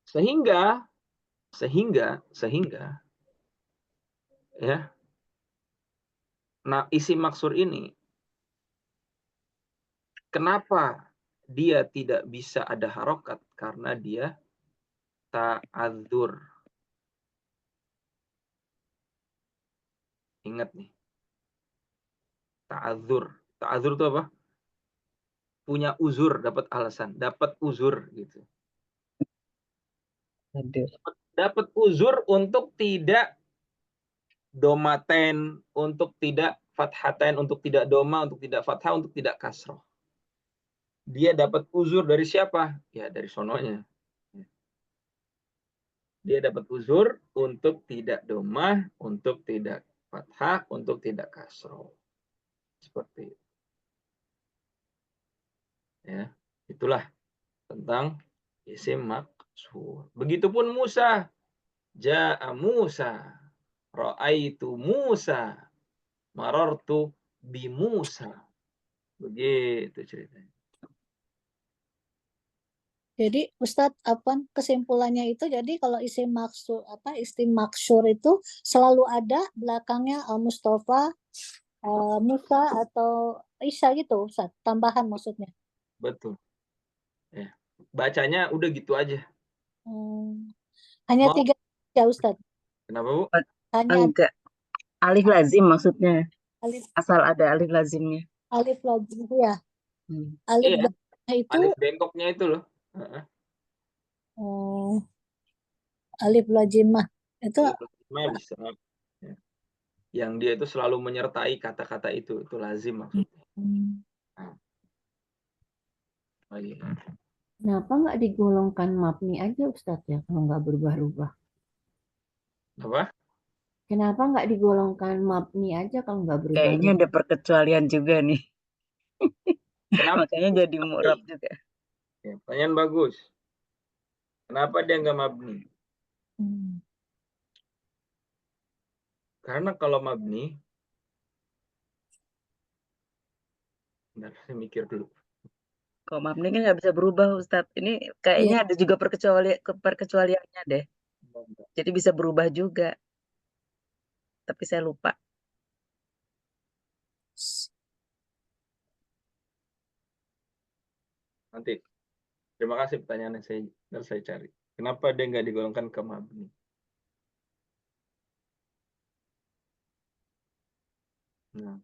Sehingga ya, nah isi maksur ini kenapa dia tidak bisa ada harokat? Karena dia ta'adzur. Ingat nih. Ta'adzur. Ta'adzur itu apa? Punya uzur, dapat alasan, dapat uzur gitu. Dapat uzur untuk tidak domaten, untuk tidak fathaten, untuk tidak doma, untuk tidak fathah, untuk tidak kasroh. Dia dapat uzur dari siapa? Ya dari sononya. Dia dapat uzur untuk tidak domah, untuk tidak fathah, untuk tidak kasroh. Seperti itu. Ya, itulah tentang isim maksur. Begitupun Musa. Ja'a Musa. Ra'aitu Musa. Marartu bi Musa. Begitu ceritanya. Jadi Ustadz, apa kesimpulannya itu? Jadi kalau isim maksur isim maksur itu selalu ada belakangnya Mustafa, Musa atau Isa gitu, Ustadz. Tambahan maksudnya. Betul. Ya. Bacanya udah gitu aja. Hanya Mau 3 ya Ustadz. kenapa, Bu? Hanya Enggak. Alif lazim maksudnya. alif Asal ada alif lazimnya. alif lazim itu ya. Alif Iya. lazimnya itu Alif bengkoknya itu loh. alif lazimah itu Alif lazimah bisa. Ya. Yang dia itu selalu menyertai kata-kata itu lazim maksudnya. Kenapa nggak digolongkan mabni aja Ustadz ya kalau nggak berubah-ubah? Apa? Kenapa nggak digolongkan mabni aja kalau nggak Kayaknya berubah-ubah? ada perkecualian juga nih. Kenapa? Makanya jadi mu'rab juga. Ya, pertanyaan bagus. Kenapa dia nggak mabni? Karena kalau mabni, bentar, saya mikir dulu. Kalau mabni kan nggak bisa berubah, Ustadz. Ini kayaknya ada juga perkecualiannya deh. Jadi bisa berubah juga. Tapi saya lupa. Nanti. Terima kasih pertanyaannya, saya cari. Kenapa dia nggak digolongkan ke mabni? Nah.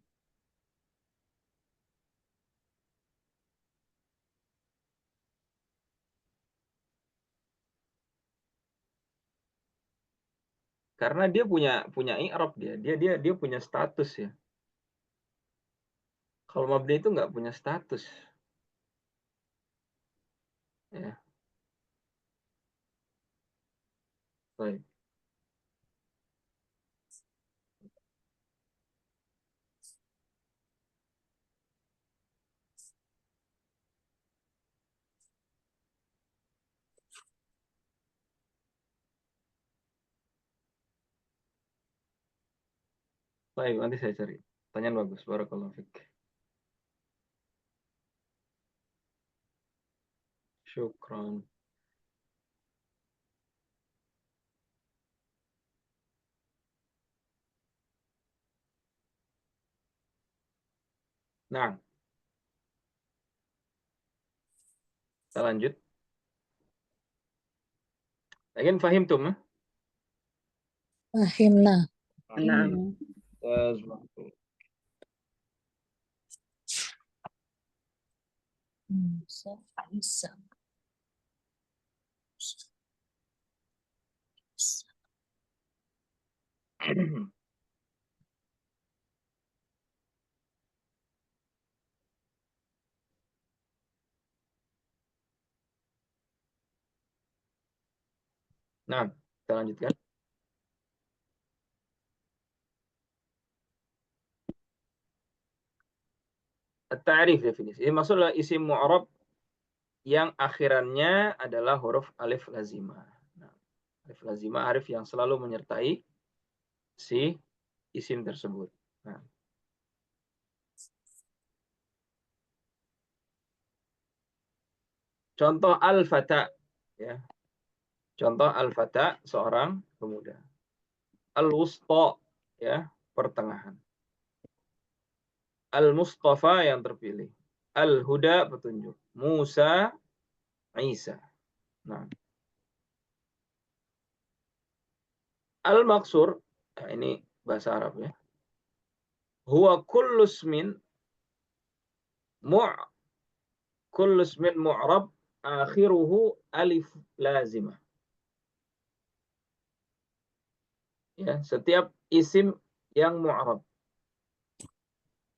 Karena dia punya i'rab dia punya status ya. Kalau mabni itu nggak punya status. Ya. Baik. Baik, nanti saya cari. Pertanyaan bagus, barakallahu fiik. Syukran. Nah, kita lanjut. Lagi fahimtum ya? fahimna. Nah, Bisa. Nah, kita lanjutkan. At-ta'rif definisi. Ini maksudnya isim mu'rab yang akhirannya adalah huruf alif lazimah. Nah, alif lazimah arif yang selalu menyertai si isim tersebut. Nah, contoh al-fata, ya. Contoh al-fata, seorang pemuda. Al-wusta, ya, pertengahan. Al-mustafa, yang terpilih. Al-huda, petunjuk. Musa, Isa. Nah, al-maksur, nah ini bahasa Arab ya. Huwa kullu ismin mu'rab akhiruhu alif lazimah. Ya, setiap isim yang mu'rab.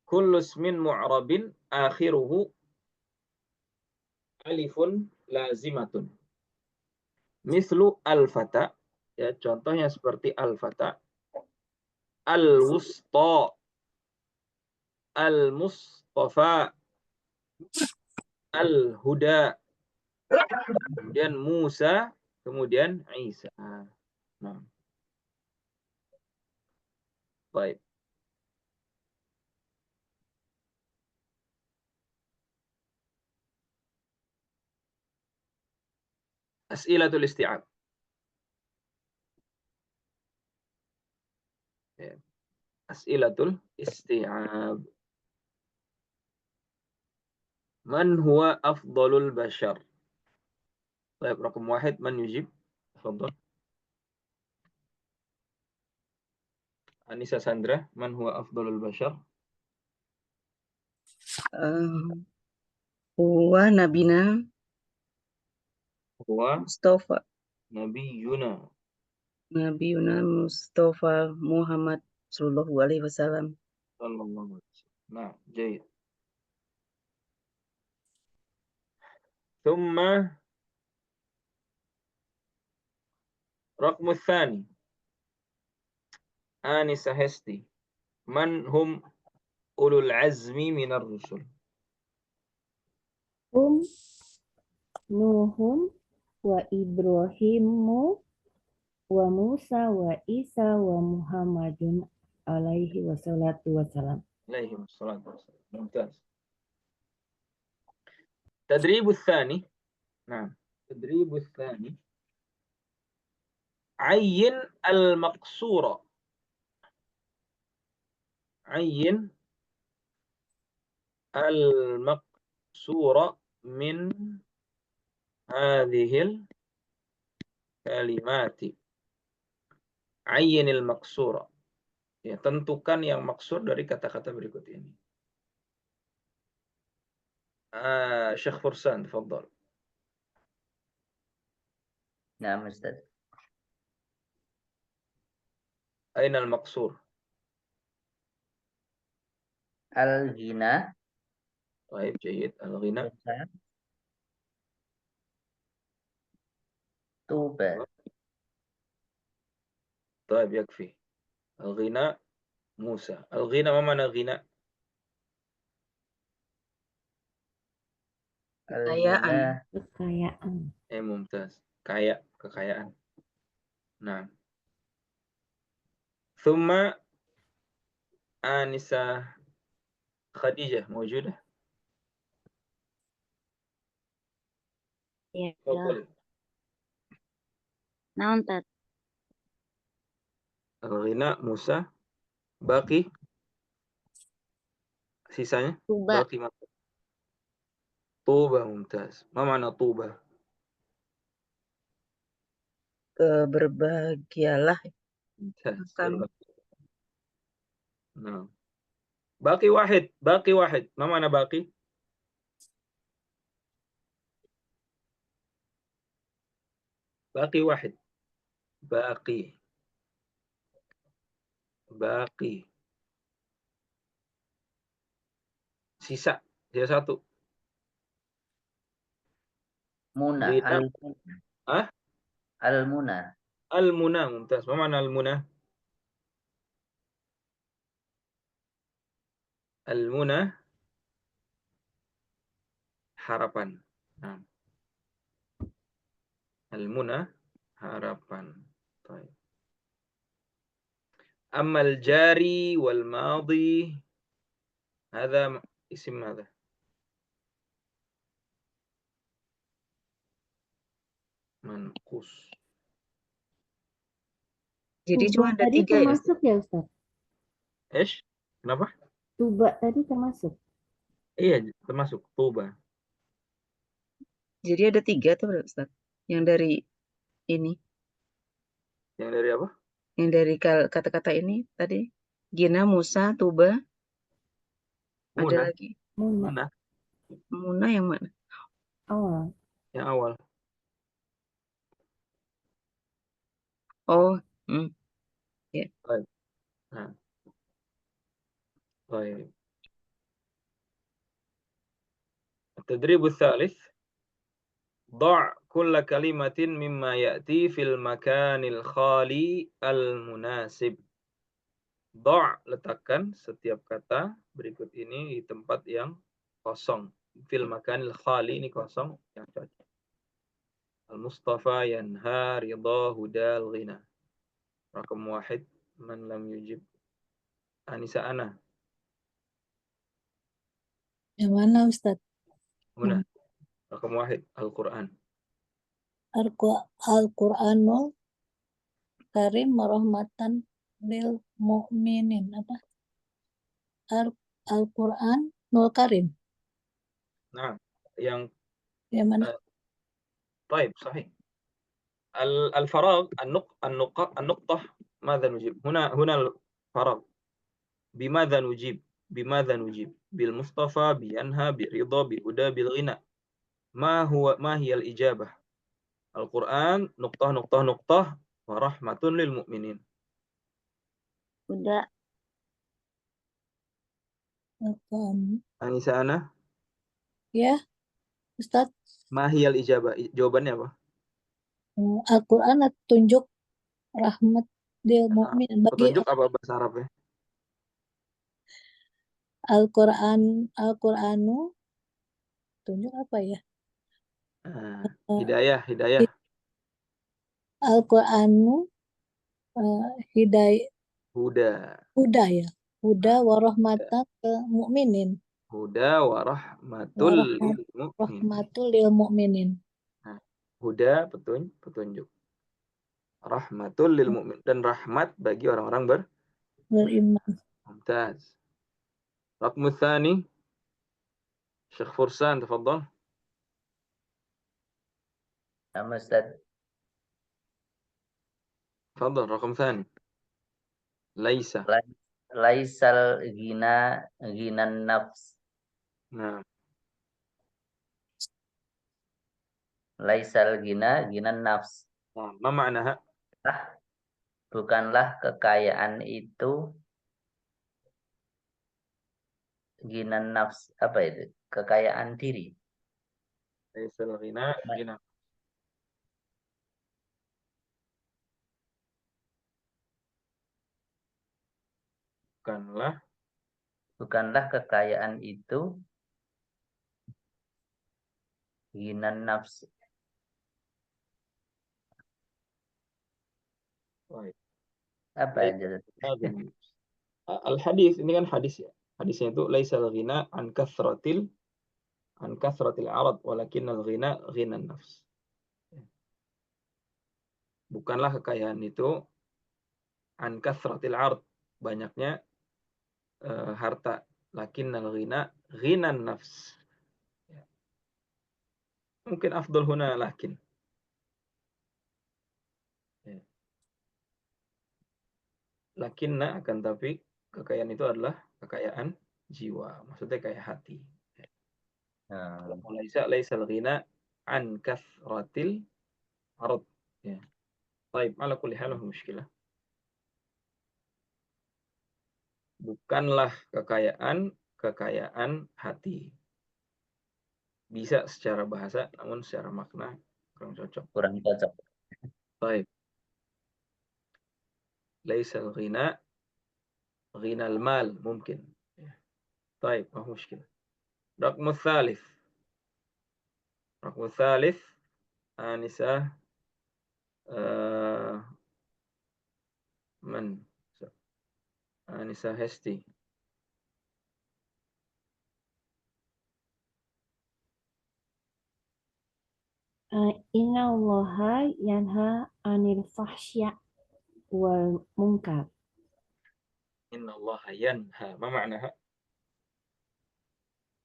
Kullu ismin mu'rabin akhiruhu alifun lazimatun. Mislu al-fata, ya, contohnya seperti al-fata, al-wusta, al-mustafa, al-huda, kemudian Musa, kemudian Isa. Nah, baik. As'ilatul isti'ab. Ya. As'ilatul isti'ab. Man huwa afdalul bashar? Baik, rakam wahid, man yujib? Tafadhal. Anissa Sandra, man huwa afdalul bashar? Huwa nabina Huwa Mustafa. nabiyuna. Nabiyuna Mustafa Muhammad sallallahu alaihi wasallam. Sallallahu alaihi wasallam. Nah, jayid. ثم رقم الثاني آنسة هستي من هم أولو العزم من الرسل؟ Nuhun wa Ibrahimu wa Musa wa Isa wa Muhammadun alaihi wassalatu wassalam. عليهم الصلاة والسلام. ممتاز. التدريب الثاني. نعم. التدريب الثاني. عين المقصورة. عين المقصورة من هذه الكلمات. عين المقصورة. Ya, tentukan yang maksud dari kata-kata berikut ini. Syekh Fursan, tafadhal. Nah, Ustaz. Aina al-maqsur? Al-ghina. Baik, jayid. Al-ghina. Tuba. طيب يكفي. الغناء موسى. الغنى ما معنى غناء؟ Kekayaan. Kekayaan. ممتاز. Kaya, kekayaan. Nah. ثم آنسة خديجة موجودة؟ Ya. تفضلي. Naon tat? الغناء موسى. باقي sisanya? Tuba. باقي ما؟ طوبة. ممتاز. ما معنى طوبة؟ Berbahagialah. ممتاز. Kan. نعم. باقي واحد. باقي واحد. ما معنى باقي؟ باقي واحد. باقي. باقي. Sisa. Sisa satu. Muna. Ghina. Al-muna. Al-muna. Al-muna. Mumtaz. Ma mana al-muna? Al-muna harapan. Nah. Al-muna, harapan. Baik. Amal jari wal madi, hadza isim madza? Manqus. Jadi cuma ada tadi 3 ya, Ustaz? termasuk ya Ustaz? Kenapa? Tuba tadi termasuk. Iya, termasuk tuba. Jadi ada 3 tuh Ustaz? Yang dari ini, Yang dari apa? yang dari kata-kata ini tadi. Gina, Musa, Tuba, ada Muna. lagi. Muna. Muna yang mana? Awal. Yang awal. Oh, ya. Baik. Nah. Baik. التدريب الثالث ضع كل كلمة مما يأتي في المكان الخالي المناسب. ضع, letakkan setiap kata berikut ini di tempat yang kosong. Fil makanil khali, ini kosong, yang cocok. Al-Mustafa yanha ridha hudal ghina. Rakam 1, man lam yujib. Anisa ana. Yang mana Ustaz? Mana? Rakam 1, Al-Quran. Al-Qur'anul Karim rahmatan lil mu'minin. Apa? Al-Qur'anul Karim. Nah, yang Yang mana? طيب صحيح. الفراغ النقطة ماذا نجيب؟ هنا الفراغ. بماذا نجيب؟ بالمصطفى، بينهى، برضا، بهدى، بالغنى. ما هي الإجابة؟ القرآن نقطة ورحمة للمؤمنين. Udah. Anisa ana? Ya, Ustaz. Ma hiya al-ijabah? Jawabannya apa? Al-Qur'an tunjuk rahmat lil mu'min bagi Petunjuk apa bahasa Arabnya? Al-Qur'anu tunjuk apa ya? Hidayah. Al-Qur'anu huda ya. Huda warahmatan ke mukminin. Huda wa rahmatul lil mu'minin. Nah, huda petunjuk. Rahmatul lil mu'min, dan rahmat bagi orang-orang Beriman. ممتاز. رقم الثاني شيخ فرسان تفضل. Nama Ustaz. تفضل رقم ثاني. ليس. Laisal ginan nafs. نعم. Laisal ginan nafs. ما معناها؟ Bukanlah kekayaan itu ginan nafs, apa itu? Kekayaan diri. Laisal ghina ghina. Bukanlah kekayaan itu ginan nafs. Apa aja? Al-hadis ini kan hadis ya. Hadisnya itu laisal ghina an kathratil arad walakinnal ghina ghinan nafs. Bukanlah kekayaan itu an kathratil arad, banyaknya harta, lakinnal ghina ghinan nafs. Mungkin afdal huna lakin. Lakinna, akan tapi kekayaan itu adalah kekayaan jiwa. Maksudnya kayak hati. Laisal ghina an kathratil arad. Ya. Baik, ala kulli hal muskilah. Bukanlah kekayaan hati. Bisa secara bahasa, namun secara makna kurang cocok. Baik. Laisal ghina ghinal mal mungkin. Baik, ma muskilah. Raqmu tsalits. Anisa Man? Anissa Hesti. Inna Allaha yanha anil fahsya wal munkar. Inna Allah yanha. Ma ma'naha?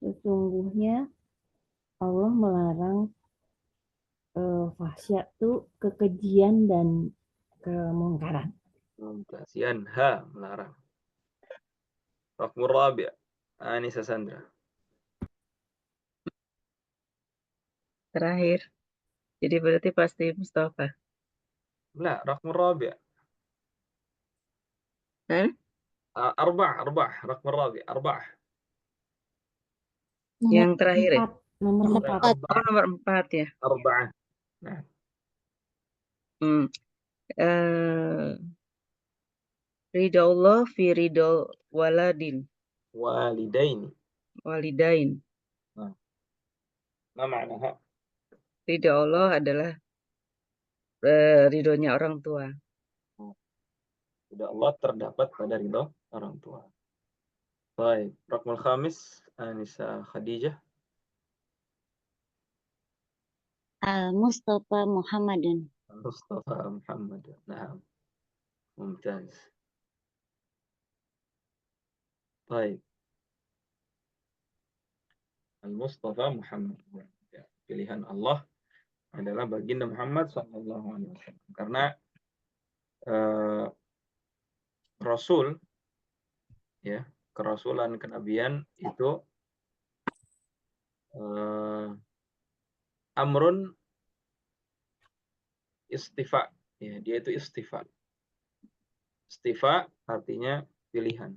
Sesungguhnya Allah melarang fahsya itu kekejian dan kemungkaran. Mumtaz. Yanha, melarang. Raqmur rabi'. Anissa Sandra. Terakhir. Jadi berarti pasti Mustafa. La, raqmur rabi'. Hah? Arba'ah. Raqmur rabi'. Arba'ah. Yang terakhir ya? Nomor Nomor 4. empat. Oh, nomor 4 ya. Arba'ah. Nah. Ridho Allah fi ridho waladin. Walidaini. Walidain. Ma ma'naha? Ridho Allah adalah ridhonya orang tua. Ridho Allah terdapat pada ridho orang tua. Baik, Raqmul khamis, Anissa Khadijah. Al-Mustafa Muhammadun. Mustafa Muhammad. Nah, mumtaz. Baik. Al-Mustafa Muhammad. Ya, pilihan Allah adalah baginda Muhammad SAW. Karena Rasul, ya, kerasulan, kenabian itu amrun istifa. Ya, dia itu istifa. Istifa artinya pilihan.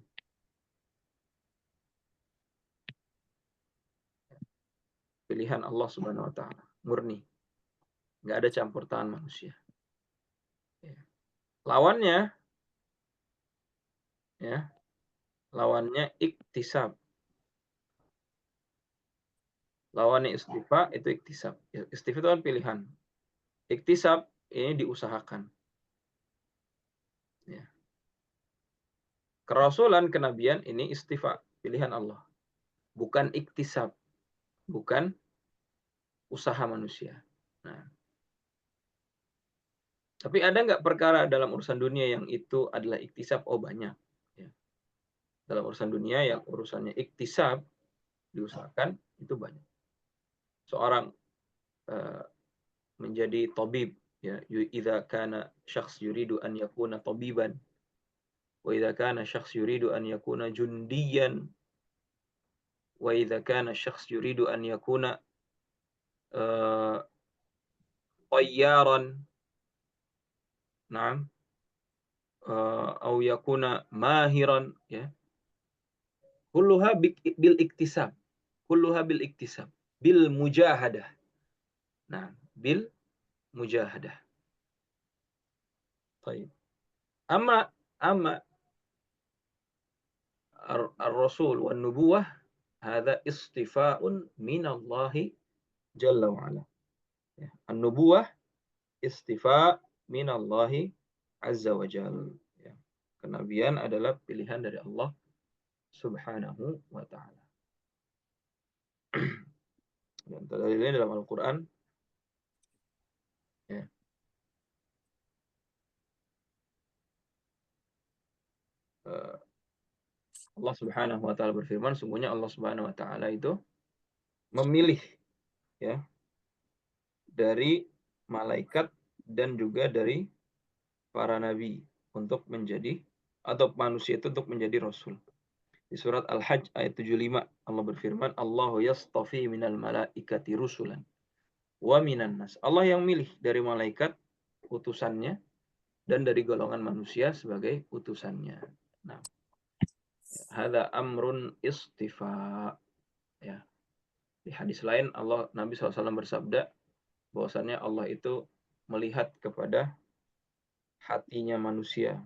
Pilihan Allah Subhanahu wa taala, murni. Nggak ada campur tangan manusia. Ya. Lawannya iktisab. Lawannya istifa itu iktisab. Istifa itu kan pilihan. Iktisab ini diusahakan. Ya. Kerasulan, kenabian ini istifa, pilihan Allah. Bukan iktisab. Bukan usaha manusia. Nah. Tapi ada nggak perkara dalam urusan dunia yang itu adalah iktisab? Oh, banyak. Ya. Dalam urusan dunia yang urusannya iktisab, diusahakan, itu banyak. Seorang menjadi tabib, ya, idza kana syakhs yuridu an yakuna tabiban wa idza kana syakhs yuridu an yakuna jundiyan wa idza kana syakhs yuridu an yakuna tayyaran, na'am, atau yakuna mahiran, ya, kulluha bil iktisab, bil mujahadah. Nah, bil mujahadah. Baik. Amma ar-rasul wan nubuwah hadza istifa'un minallahi jalla wa ala. Ya, an-nubuwah istifa' minallahi azza wa jalla. Ya. Kenabian adalah pilihan dari Allah Subhanahu wa taala. Dan dalilnya dalam Al-Qur'an, ya. Allah Subhanahu wa taala berfirman, sungguhnya Allah Subhanahu wa taala itu memilih, ya, dari malaikat dan juga dari para nabi untuk menjadi, atau manusia itu untuk menjadi rasul. Di surat Al-Hajj ayat 75 Allah berfirman, Allahu yastafi minal malaikati rusulan wa minan nas. Allah yang milih dari malaikat utusannya dan dari golongan manusia sebagai utusannya. Nah, hadza amrun istifa. Ya. Di hadis lain Nabi SAW bersabda bahwasannya Allah itu melihat kepada hatinya manusia,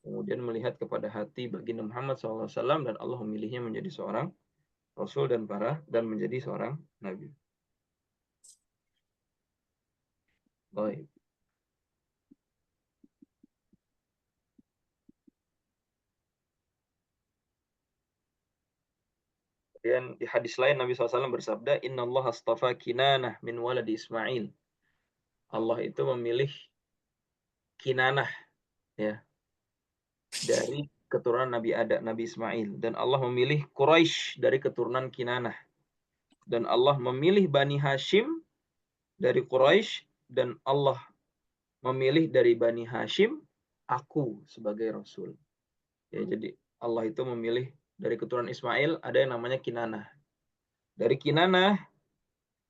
kemudian melihat kepada hati baginda Muhammad SAW, dan Allah memilihnya menjadi seorang rasul dan menjadi seorang nabi. Baik. Kemudian di hadis lain Nabi SAW bersabda, Inna Allah astafa Kinanah min waladi Ismail. Allah itu memilih Kinanah, ya, dari keturunan Nabi Ismail. Dan Allah memilih Quraisy dari keturunan Kinanah. Dan Allah memilih Bani Hashim dari Quraisy. Dan Allah memilih dari Bani Hashim aku sebagai Rasul. Ya, jadi Allah itu memilih dari keturunan Ismail ada yang namanya Kinanah. Dari Kinanah,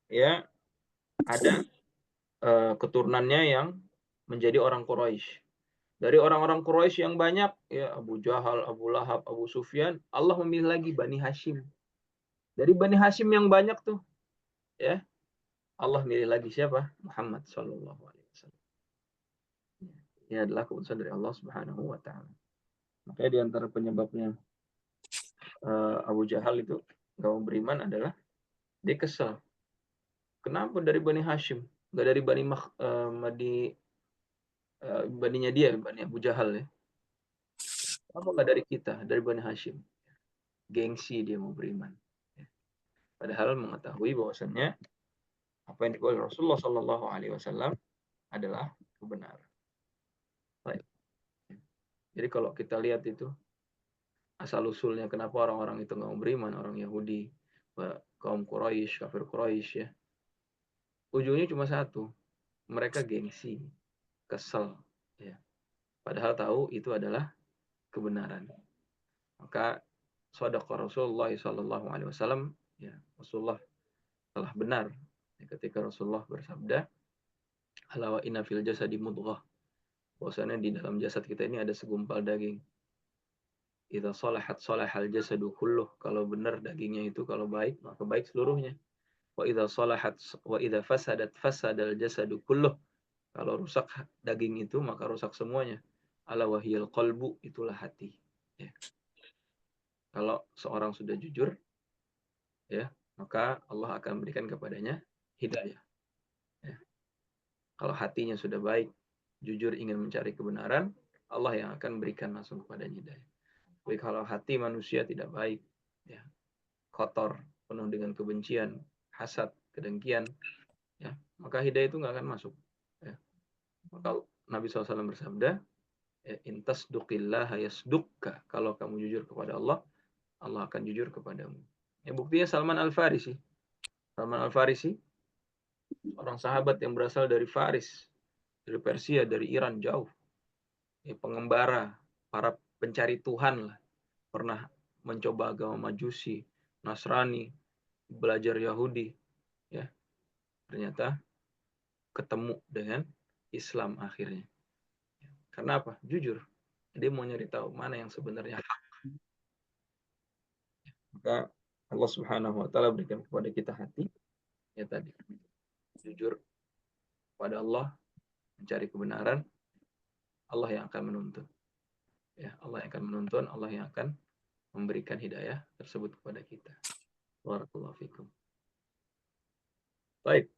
ya, ada keturunannya yang menjadi orang Quraisy. Dari orang-orang Quraisy yang banyak, ya, Abu Jahal, Abu Lahab, Abu Sufyan, Allah memilih lagi Bani Hashim. Dari Bani Hashim yang banyak tuh, ya, Allah milih lagi siapa? Muhammad sallallahu alaihi wasallam. Ini adalah keputusan dari Allah Subhanahu wa taala. Makanya di antara penyebabnya Abu Jahal itu enggak mau beriman adalah dia kesal. Kenapa dari Bani Hashim? Enggak dari Baninya dia, Bani Abu Jahal, ya. Kenapa enggak dari kita, dari Bani Hashim? Gengsi dia mau beriman. Padahal mengetahui bahwasannya apa yang dikatakan Rasulullah Sallallahu Alaihi Wasallam adalah kebenaran. Baik. Jadi kalau kita lihat itu asal usulnya kenapa orang-orang itu nggak mau beriman, orang Yahudi, kaum Quraisy, kafir Quraisy, ya, ujungnya cuma satu, mereka gengsi, kesel, ya. Padahal tahu itu adalah kebenaran. Maka shadaqa Rasulullah Sallallahu Alaihi Wasallam, ya, Rasulullah telah benar ketika Rasulullah bersabda, ala wa inna fil jasadi mudghah, bahwasanya di dalam jasad kita ini ada segumpal daging. Idza salahat salahal jasadu kulluh, kalau benar dagingnya itu, kalau baik maka baik seluruhnya. Wa idza fasadat fasadal jasadu kulluh, kalau rusak daging itu maka rusak semuanya. Ala wahiyal qalbu, itulah hati, ya. Kalau seorang sudah jujur, ya, maka Allah akan berikan kepadanya hidayah, ya. Kalau hatinya sudah baik, jujur ingin mencari kebenaran, Allah yang akan berikan langsung kepadanya hidayah. Tapi kalau hati manusia tidak baik, ya, kotor, penuh dengan kebencian, hasad, kedengkian, ya, maka hidayah itu nggak akan masuk, ya. Maka Nabi SAW bersabda, intas duqillah yasdukka, kalau kamu jujur kepada Allah, Allah akan jujur kepadamu. Ya, buktinya Salman Al-Farisi. Salman Al-Farisi, orang sahabat yang berasal dari Faris, dari Persia, dari Iran, jauh. Ya, pengembara, para pencari Tuhan lah. Pernah mencoba agama Majusi, Nasrani, belajar Yahudi, ya. Ternyata ketemu dengan Islam akhirnya. Karena apa? Jujur. Dia mau nyari tahu mana yang sebenarnya hak. Maka Allah Subhanahu wa taala berikan kepada kita hati, ya, tadi. Jujur pada Allah, mencari kebenaran, Allah yang akan menuntun. Ya, Allah yang akan menuntun, Allah yang akan memberikan hidayah tersebut kepada kita. Barakallahu fikum. Baik.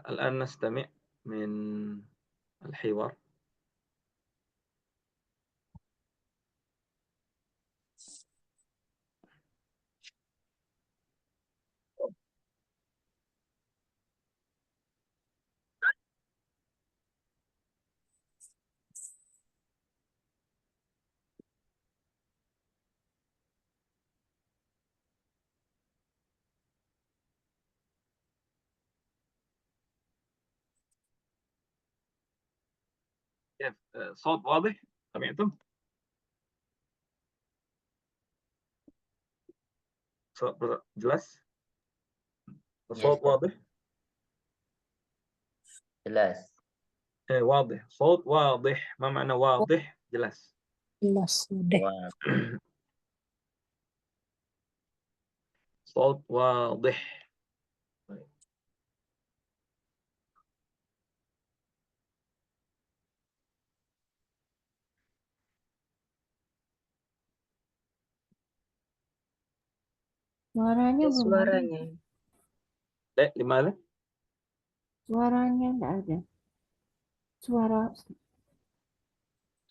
الآن نستمع من الحوار. كيف صوت واضح؟ سمعتم؟ صوت jelas؟ الصوت واضح؟ Jelas. واضح. صوت واضح. ما معنى واضح؟ jelas. Jelas, udah. Wah, صوت واضح. Suaranya Ya, belum ada. suaranya. لماذا؟ Suaranya nggak ada.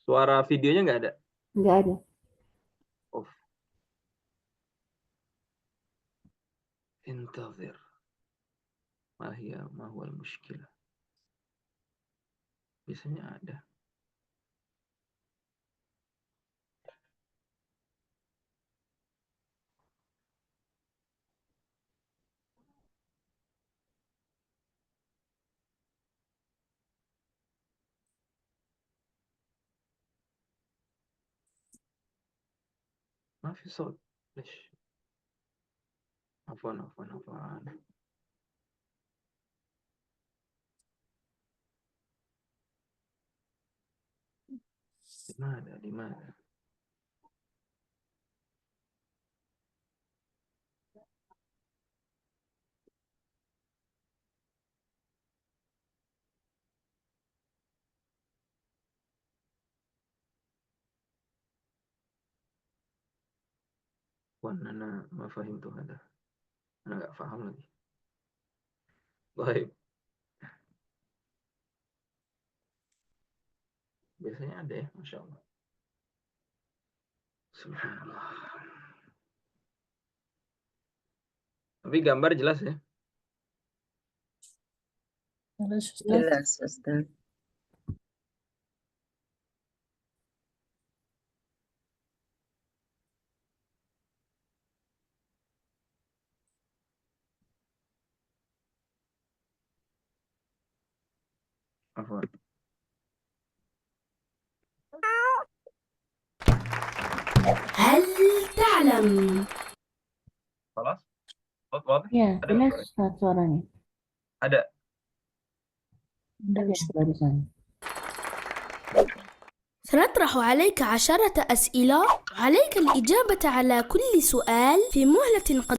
Suara videonya nggak ada? Nggak ada. Oh. intazir. Ma huwal mushkilah. Biasanya ada. ما في صوت ليش؟ عفوا. لماذا؟ أنا ما فهمت هذا. أنا nggak paham lagi. Baik. Biasanya ada ya, Masya Allah. Subhanallah. Tapi gambar jelas ya? Jelas, Ustaz. Afwan. هل تعلم خلاص؟ صوت واضح؟ Ya, Ada nggak jelas suaranya. Ada. Ada barusan. سنطرح عليك 10 أسئلة، عليك الإجابة على كل سؤال في مهلة قد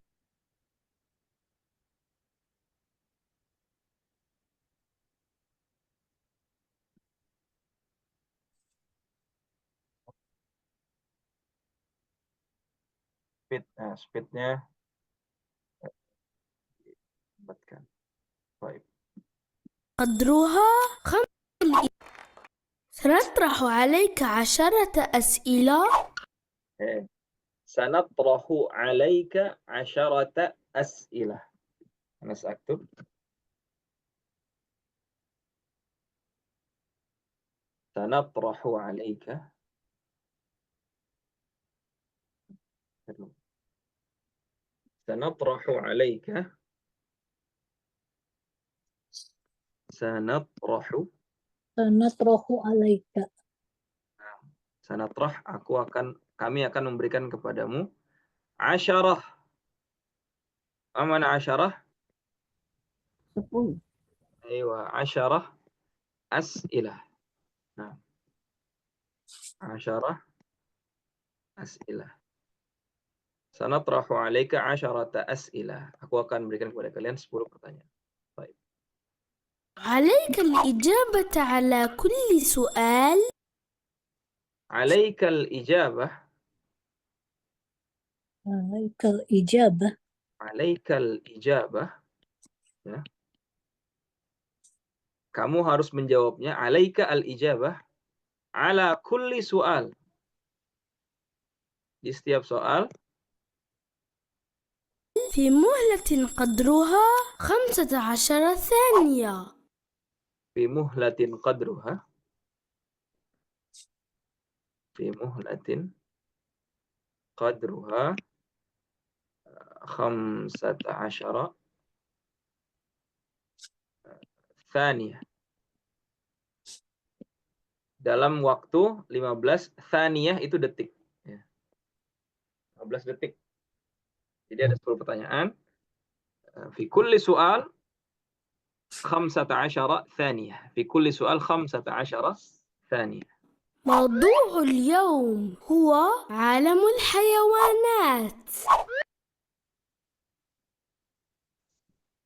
Speednya lambatkan. Baik. قدرها 5. سنطرح عليك 10 أسئلة. سنطرح عليك 10 أسئلة. أنا سأكتب. سنطرح عليك سنطرح alaika. Sanatrah, kami akan memberikan kepadamu 10. Mana 10? 10. Aywa, 10 as'ilah. Nah, 10 as'ilah. Sanatrahu alaika 10 as'ilah. Aku akan berikan kepada kalian 10 pertanyaan. Baik. عليك الإجابة على كل سؤال. عليك الإجابة. عليك الإجابة. Ya. Kamu harus menjawabnya. Alaika al-ijabah ala kulli su'al. Di setiap soal. في مهلة قدرها 15 ثانية. في مهلة قدرها 15 ثانية. Dalam waktu 15 thaniyah itu detik. Ya. 15 detik. Jadi ada 10 pertanyaan. Fi kulli su'al 15 ثانية. في كل سؤال 15 ثانية. موضوع اليوم هو عالم الحيوانات.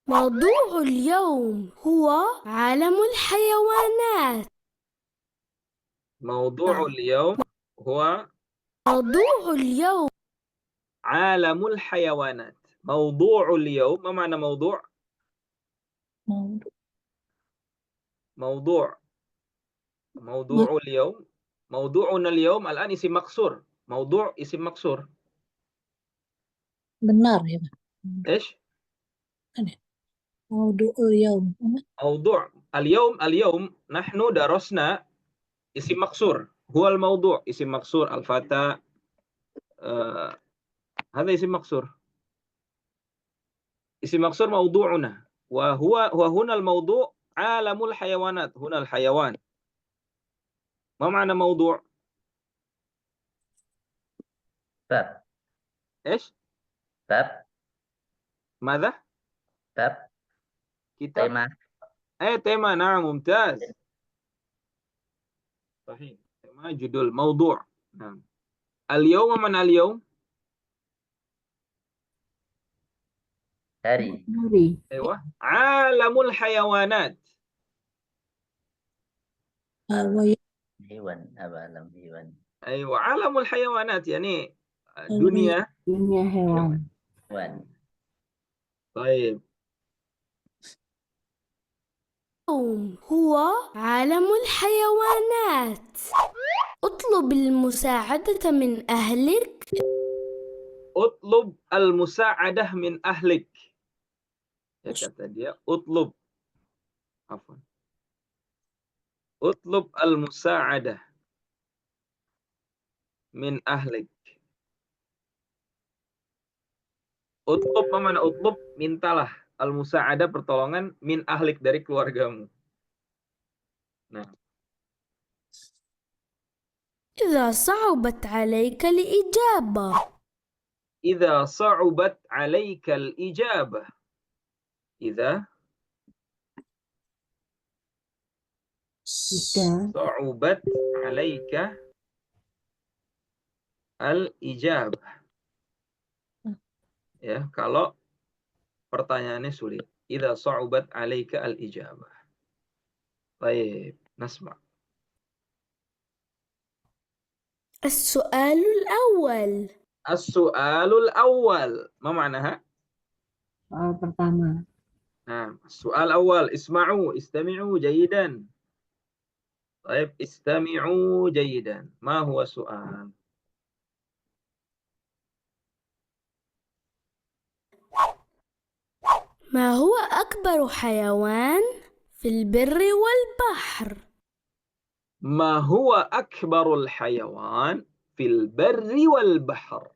موضوع اليوم هو عالم الحيوانات. موضوع اليوم هو عالم الحيوانات. موضوع اليوم، ما معنى موضوع؟ موضوع اليوم. موضوعنا اليوم الآن اسم مقصور. موضوع اسم مقصور. Benar ya. إيش؟ Maudu'ul yaum. موضوع اليوم نحن درسنا اسم مقصور، هو الموضوع اسم مقصور الفتى، هذا اسم مقصور. اسم مقصور موضوعنا، وهنا الموضوع عالم الحيوانات، هنا الحيوان. ما معنى موضوع؟ Bab. إيش؟ Bab. ماذا؟ Bab. كتاب. Tema. tema. نعم، ممتاز. صحيح. tema judul موضوع. نعم. اليوم من اليوم؟ Hari. Hari. أيوة. عالم الحيوانات. Hewan. Apa alam hewan? أيوة، عالم الحيوانات يعني Dunia. Dunia hewan. Hewan. طيب. اليوم هو عالم الحيوانات. اطلب المساعدة من أهلك. اطلب المساعدة من أهلك. Ya kata dia, اطلب. عفوا. اطلب المساعدة من أهلك. Utlub, apa mana utlub? Mintalah. Al-musa'adah, pertolongan, min ahlik, dari keluargamu. Nah. إذا صعبت عليك الإجابة. إذا صعبت عليك الإجابة. إذا صعبت عليك الإجابة. Ya, kalau pertanyaannya sulit. Idza sa'ubat 'alaika al-ijabah. Baik, nasma'. السؤال الأول. As-su'alul awwal. Ma ma'naha? Soal pertama. Nah, soal awal, isma'u, istami'u jayidan. Baik, istami'u jayidan. Ma huwa su'al? ما هو أكبر حيوان في البر والبحر؟ ما هو أكبر الحيوان في البر والبحر؟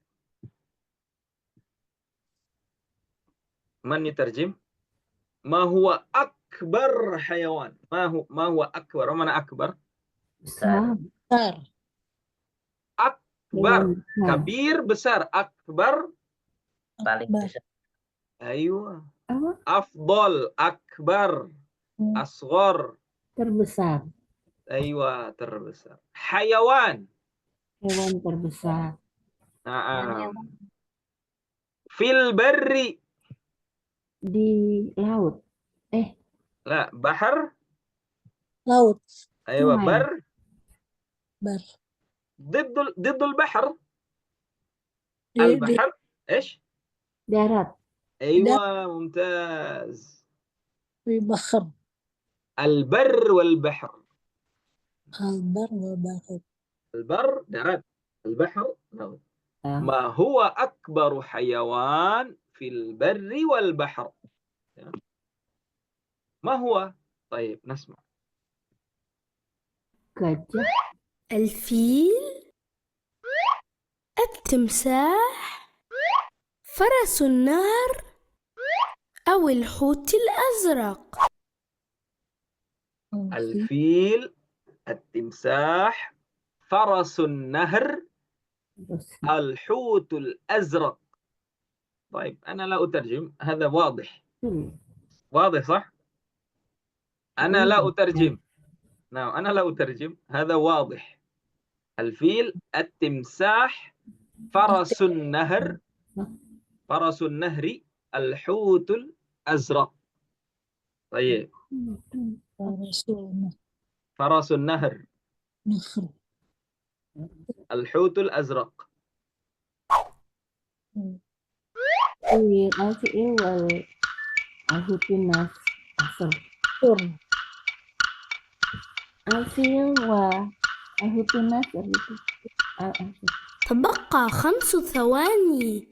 من يترجم؟ ما هو أكبر حيوان؟ ما هو أكبر؟ ومعنى أكبر؟ Besar. أكبر. Hewan besar. كبير besar. أكبر. Paling besar. أيوة. Apa? أفضل. أكبر. أصغر. Terbesar. أيوة، terbesar. حيوان. Hewan terbesar. نعم. في البر. Di laut. لا، بحر. Laut. أيوة، Sungai. بر. Bar. ضد البحر. Di البحر إيش؟ Darat. أيوة، ممتاز. bahr. البر والبحر. Al-bar wal bahr. البر darat. البحر laut. Ya. ما هو أكبر حيوان في البر والبحر؟ ما هو؟ طيب، نسمع. Gajah. الفيل، التمساح، فرس النهر، أو الحوت الأزرق. الفيل، التمساح، فرس النهر، الحوت الأزرق. طيب، أنا لا أترجم، هذا واضح. واضح صح؟ أنا لا أترجم. نعم، أنا لا أترجم، هذا واضح. الفيل، التمساح، فرس النهر، فرس النهر، الحوت الأزرق. طيب، فرس النهر، الحوت الأزرق. الفيل والحوت الأزرق. الفيل والحوت الأزرق. تبقى 5 ثواني.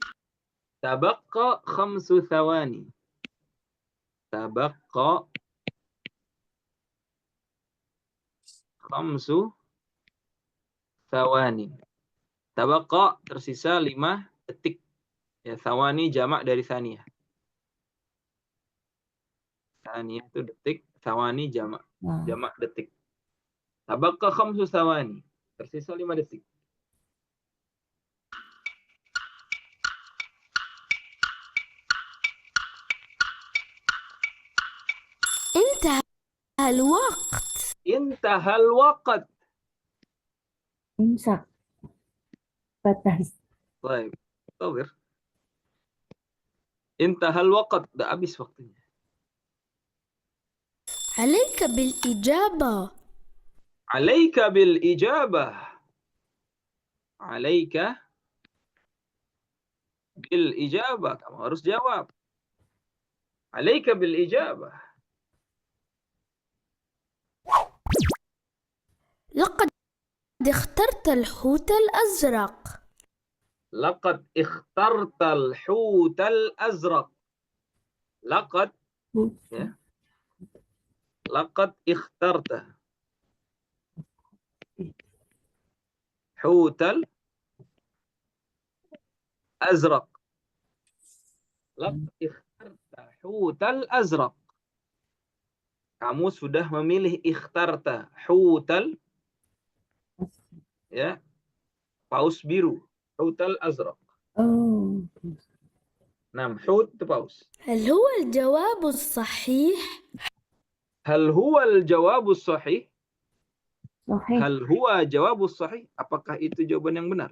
تبقى 5 ثواني. Tabaqqa khamsu thawani. Tabaqqa tersisa 5 detik. Ya, thawani jamak dari thaniyah. Thaniyah itu detik, thawani jamak. Jamak detik. Tabaqqa khamsu thawani. Tersisa 5 detik. انتهى الوقت. Intahal waqt. Imsak. Batas. Baik. Tawir. Intahal waqt. Dah habis waktunya. عليك بالإجابة. عليك بالإجابة. عليك بالإجابة. Kamu harus jawab. عليك بالإجابة. لقد اخترت الحوت الأزرق. لقد اخترت الحوت الأزرق. لقد ya. لقد اخترت حوت الأزرق. لقد اخترت حوت الأزرق. Kamu sudah memilih ikhtarta hutal ya paus biru, hutal azraq. Oh. Nah, hut itu paus. هل هو الجواب الصحيح؟ Hal huwa al-jawabus sahih? Sahih. Hal huwa jawabus sahih? Apakah itu jawaban yang benar?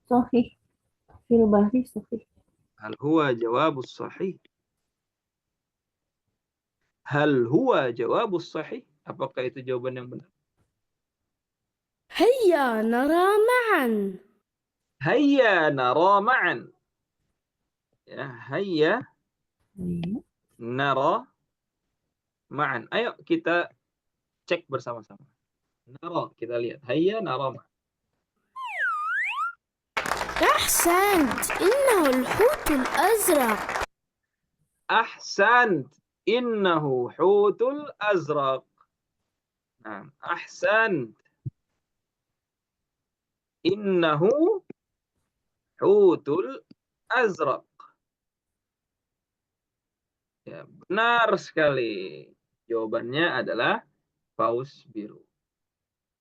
Sahih. Fil bahri sahih. Hal huwa jawabus sahih? Hal huwa jawabus sahih? Apakah itu jawaban yang benar? هيا نرى معا. Hayya nara ma'an. Ya, hayya Iya. nara ma'an. Ayo kita cek bersama-sama. Nara, kita lihat. Hayya nara ma'an. أحسنت، إنه الحوت الأزرق. أحسنت إنه حوت الأزرق. نعم أحسنت إنه حوت الأزرق. Ya, benar sekali. Jawabannya adalah paus biru.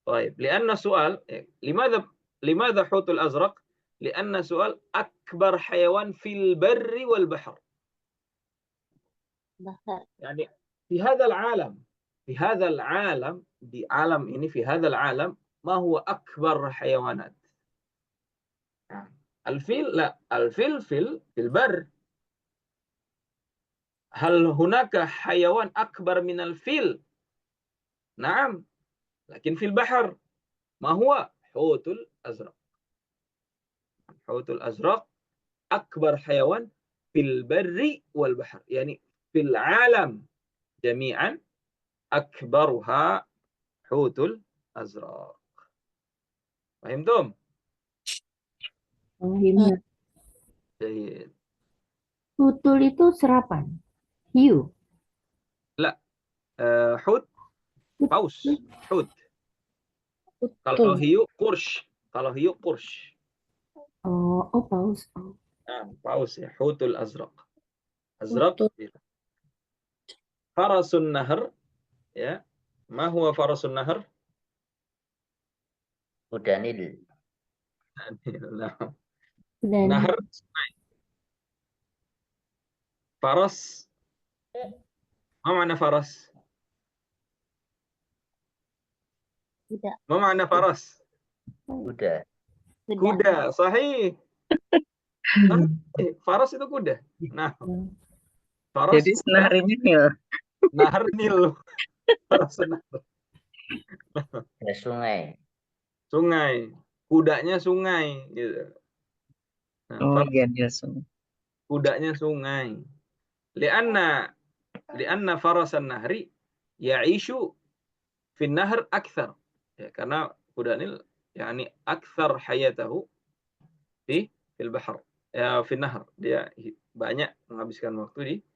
طيب لأن سؤال لماذا حوت الأزرق؟ لأن سؤال أكبر حيوان في البر والبحر. يعني في هذا العالم di alam ini في هذا العالم ما هو أكبر حيوانات؟ الفيل لا، الفيل في البر. هل هناك حيوان أكبر من الفيل؟ نعم، لكن في البحر ما هو؟ حوت الأزرق. حوت الأزرق أكبر حيوان في البر والبحر، يعني في العالم جميعا أكبرها حوت الأزرق. فهمتم؟ Fahimnya. جيد. Tutul itu serapan. Hiu. لا حوت paus. حوت. Kalau hiu قرش. Oh, paus. Oh. paus ya. حوت الأزرق. أزرق. فرس النهر ya. ما هو فرس النهر؟ Kuda Nil. Dan Nahar sungai. Faras. Ma makna faras? Kuda. Ma makna faras? Kuda. Kuda, sahih. Faras itu kuda. Nah, faras. Jadi senarinya Nil. Nahar Nil. Faras nahar. Ya, sungai. Sungai. Kudanya sungai gitu. Nah, Oh faras, iya dia semua. kudanya sungai. Lianna farasan nahri ya'ishu fi nahr akthar. Ya, karena kuda Nil yani akthar hayatahu fil bahr. Ya, fi nahr. Dia banyak menghabiskan waktu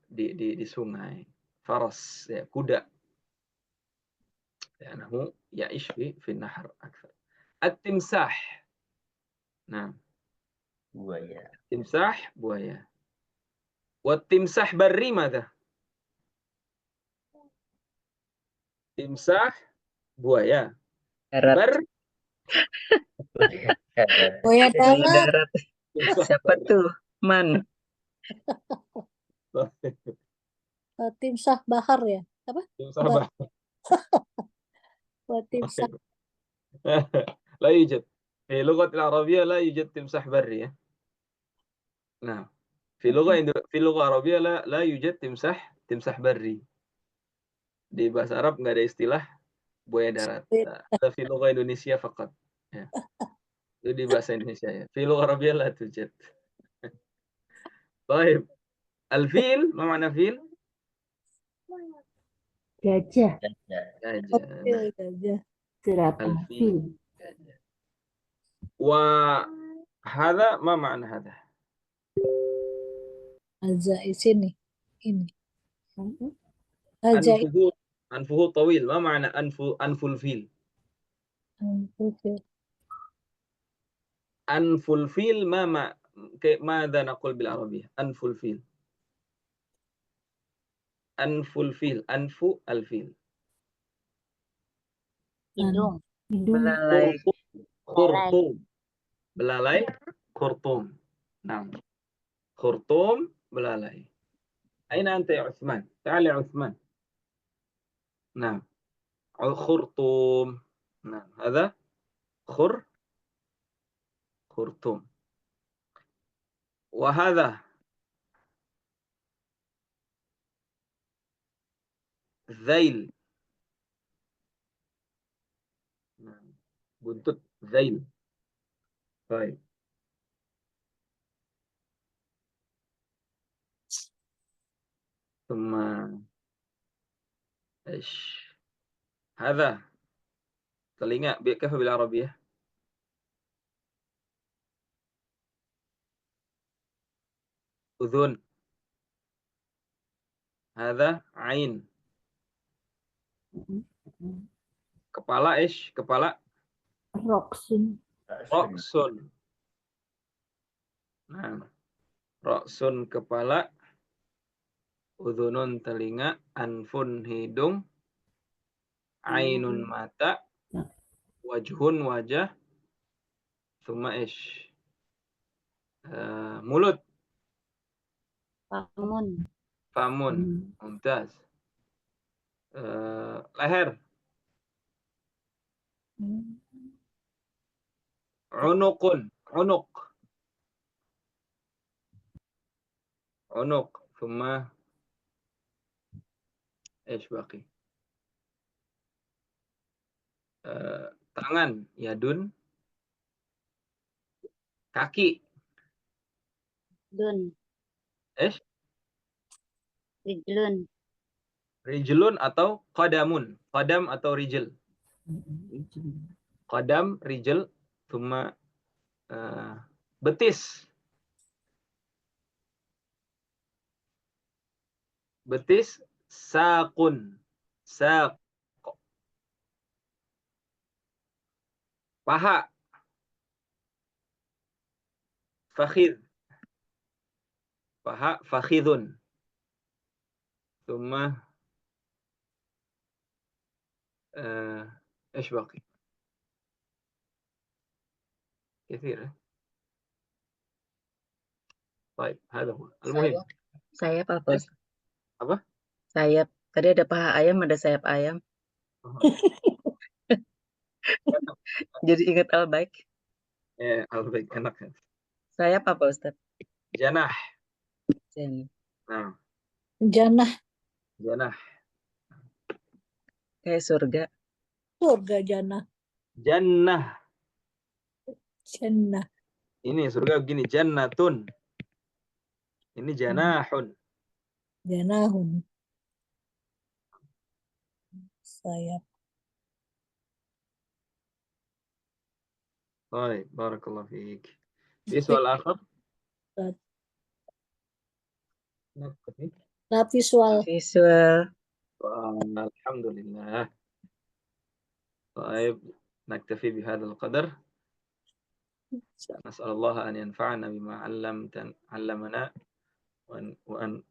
di sungai. Faras, ya, kuda. لأنه يعيش في النهر أكثر. التمساح. نعم. buaya. تمساح buaya. والتمساح بري ماذا؟ تمساح buaya. Darat. Ber Buaya Buaya darat, darat. Timsah Siapa ber. tuh? Man. timsah bahar ya? Apa? Timsah Ber, ber. timsah. لا يوجد في اللغة العربية، لا يوجد تمساح بري. نعم. في لغة عربية لا يوجد تمساح بري. Di bahasa Arab nggak ada istilah buaya darat. Ada في لغة Indonesia فقط. Ya. Itu di bahasa Indonesia ya. في لغة عربية لا توجد. طيب. الفيل ما معنى فيل؟ Gajah. Gajah. Nah, Gajah. Jerapah. الفيل. Fil. Gajah. وهذا ما معنى هذا؟ Aja sini. Ini. Aja أنفه طويل. ما معنى أنف الفيل؟ أنف الفيل ماذا نقول بالعربية؟ أنف الفيل. أنف الفيل. أنف الفيل. Hidung. Hidung. Belalai. خرطوم. belalai. خرطوم. نعم. خرطوم belalai. أين أنت يا عثمان؟ تعال يا عثمان. نعم. خرطوم. نعم. هذا خرطوم. وهذا ذيل. نعم. buntut ذيل. طيب. ثم إيش هذا؟ telinga كيف بالعربية؟ أذن. هذا عين. kepala إيش؟ kepala Roksun. رأس. Nah, ra'sun kepala, udhunun telinga, anfun hidung, ainun mata, wajhun wajah, thumma ish. Mulut. Pamun. Famun. Mumtaz. Leher. Unukun. Unuk. Thumma ish baqi. Tangan. Yadun. Kaki. Dun. Ish. Rijlun. Rijlun atau qadamun. Qadam atau rijl. Qadam, rijl, thumma betis. Betis, saqun. Saq. Paha. Fakhidh. Paha, fakhidhun. Thumma ايش باقي؟ كثير. طيب هذا هو المهم. Sayap apa? Apa? Sayap. Tadi ada paha ayam, ada sayap ayam. Jadi ingat Al-Baik. Al-Baik enak kan? Sayap apa Ustaz? Janah. Janah. Janah. Kayak surga. Surga janah. Jannah. Jannah. Ini surga begini, jannatun. Ini janahun. Janahun. Sayap. طيب بارك الله فيك. في سؤال آخر؟ Lab visual. Visual. الحمد لله. طيب نكتفي بهذا القدر. نسأل الله أن ينفعنا بما علمنا وأن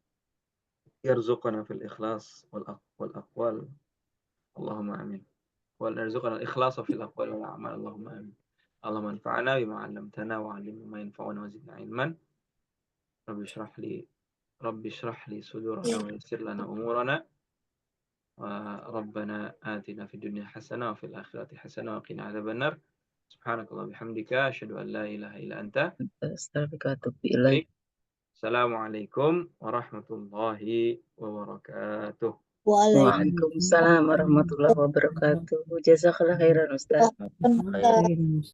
يرزقنا في الإخلاص والأقوال، اللهم آمين، وأن يرزقنا الإخلاص في الأقوال والأعمال، اللهم آمين. اللهم انفعنا بما علمتنا وعلمنا ما ينفعنا وزدنا علما. رب اشرح لي صدورنا ويسر لنا أمورنا. ربنا آتنا في الدنيا حسنة وفي الآخرة حسنة وقنا عذاب النار. سبحانك اللهم وبحمدك أشهد أن لا إله إلا أنت أستغفرك وأتوب إليك. السلام عليكم ورحمة الله وبركاته. Waalaikumsalam warahmatullahi wabarakatuh. Jazakallah khairan Ustaz. Waalaikumsalam.